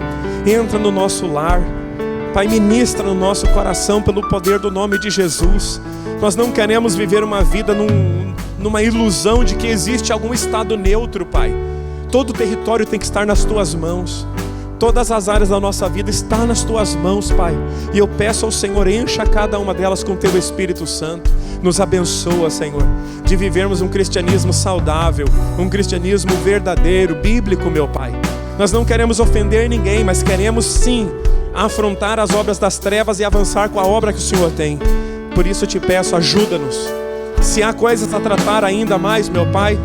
entra no nosso lar. Pai, ministra no nosso coração pelo poder do nome de Jesus. Nós não queremos viver uma vida numa ilusão de que existe algum estado neutro, Pai. Todo o território tem que estar nas Tuas mãos. Todas as áreas da nossa vida estão nas Tuas mãos, Pai. E eu peço ao Senhor, encha cada uma delas com Teu Espírito Santo. Nos abençoa, Senhor, de vivermos um cristianismo saudável, um cristianismo verdadeiro, bíblico, meu Pai. Nós não queremos ofender ninguém, mas queremos sim afrontar as obras das trevas e avançar com a obra que o Senhor tem. Por isso eu te peço, ajuda-nos. Se há coisas a tratar ainda mais, meu Pai,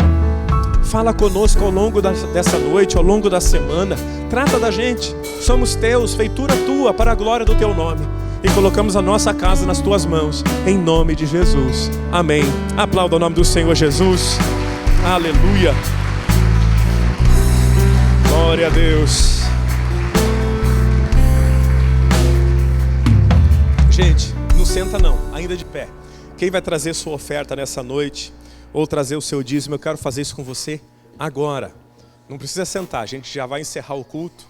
fala conosco ao longo dessa noite, ao longo da semana. Trata da gente, somos Teus, feitura Tua, para a glória do Teu nome. E colocamos a nossa casa nas Tuas mãos, em nome de Jesus. Amém. Aplauda o nome do Senhor Jesus. Aleluia. Glória a Deus. Gente, não senta não, ainda de pé. Quem vai trazer sua oferta nessa noite, ou trazer o seu dízimo, eu quero fazer isso com você agora. Não precisa sentar, a gente já vai encerrar o culto.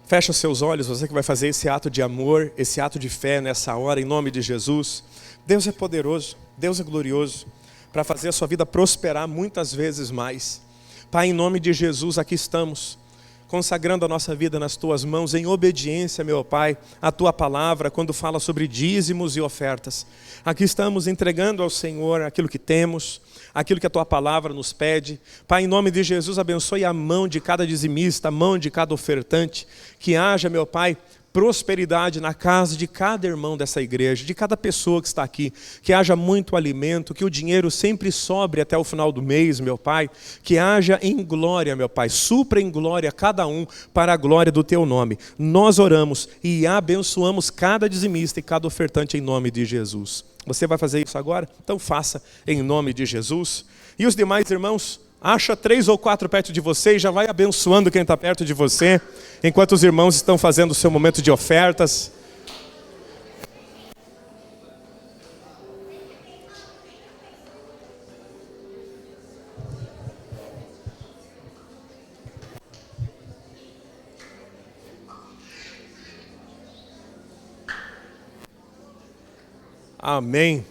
Fecha os seus olhos, você que vai fazer esse ato de amor, esse ato de fé nessa hora, em nome de Jesus. Deus é poderoso, Deus é glorioso, para fazer a sua vida prosperar muitas vezes mais. Pai, em nome de Jesus, aqui estamos, consagrando a nossa vida nas Tuas mãos, em obediência, meu Pai, à Tua palavra, quando fala sobre dízimos e ofertas. Aqui estamos entregando ao Senhor aquilo que temos, aquilo que a Tua palavra nos pede. Pai, em nome de Jesus, abençoe a mão de cada dizimista, a mão de cada ofertante, que haja, meu Pai, prosperidade na casa de cada irmão dessa igreja, de cada pessoa que está aqui, que haja muito alimento, que o dinheiro sempre sobre até o final do mês, meu Pai, que haja em glória, meu Pai, supra em glória cada um para a glória do Teu nome. Nós oramos e abençoamos cada dizimista e cada ofertante em nome de Jesus. Você vai fazer isso agora? Então faça em nome de Jesus. E os demais irmãos, acha 3 ou 4 perto de você e já vai abençoando quem está perto de você, enquanto os irmãos estão fazendo o seu momento de ofertas. Amém.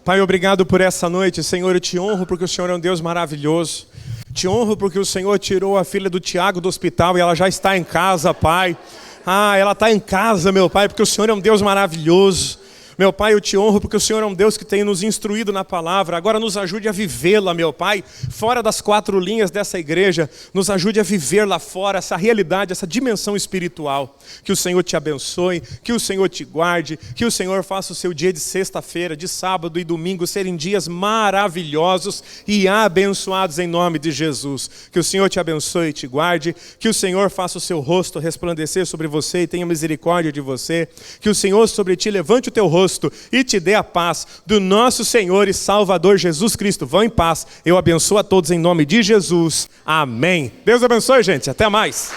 Pai, obrigado por essa noite. Senhor, eu te honro porque o Senhor é um Deus maravilhoso. Te honro porque o Senhor tirou a filha do Tiago do hospital e ela já está em casa, Pai. Ela está em casa, meu Pai, porque o Senhor é um Deus maravilhoso. Meu Pai, eu te honro porque o Senhor é um Deus que tem nos instruído na palavra. Agora nos ajude a vivê-la, meu Pai, fora das 4 linhas dessa igreja. Nos ajude a viver lá fora essa realidade, essa dimensão espiritual. Que o Senhor te abençoe, que o Senhor te guarde, que o Senhor faça o seu dia de sexta-feira, de sábado e domingo serem dias maravilhosos e abençoados em nome de Jesus. Que o Senhor te abençoe e te guarde, que o Senhor faça o seu rosto resplandecer sobre você e tenha misericórdia de você. Que o Senhor sobre ti levante o teu rosto e te dê a paz do nosso Senhor e Salvador Jesus Cristo. Vão em paz. Eu abençoo a todos em nome de Jesus. Amém. Deus abençoe, gente. Até mais.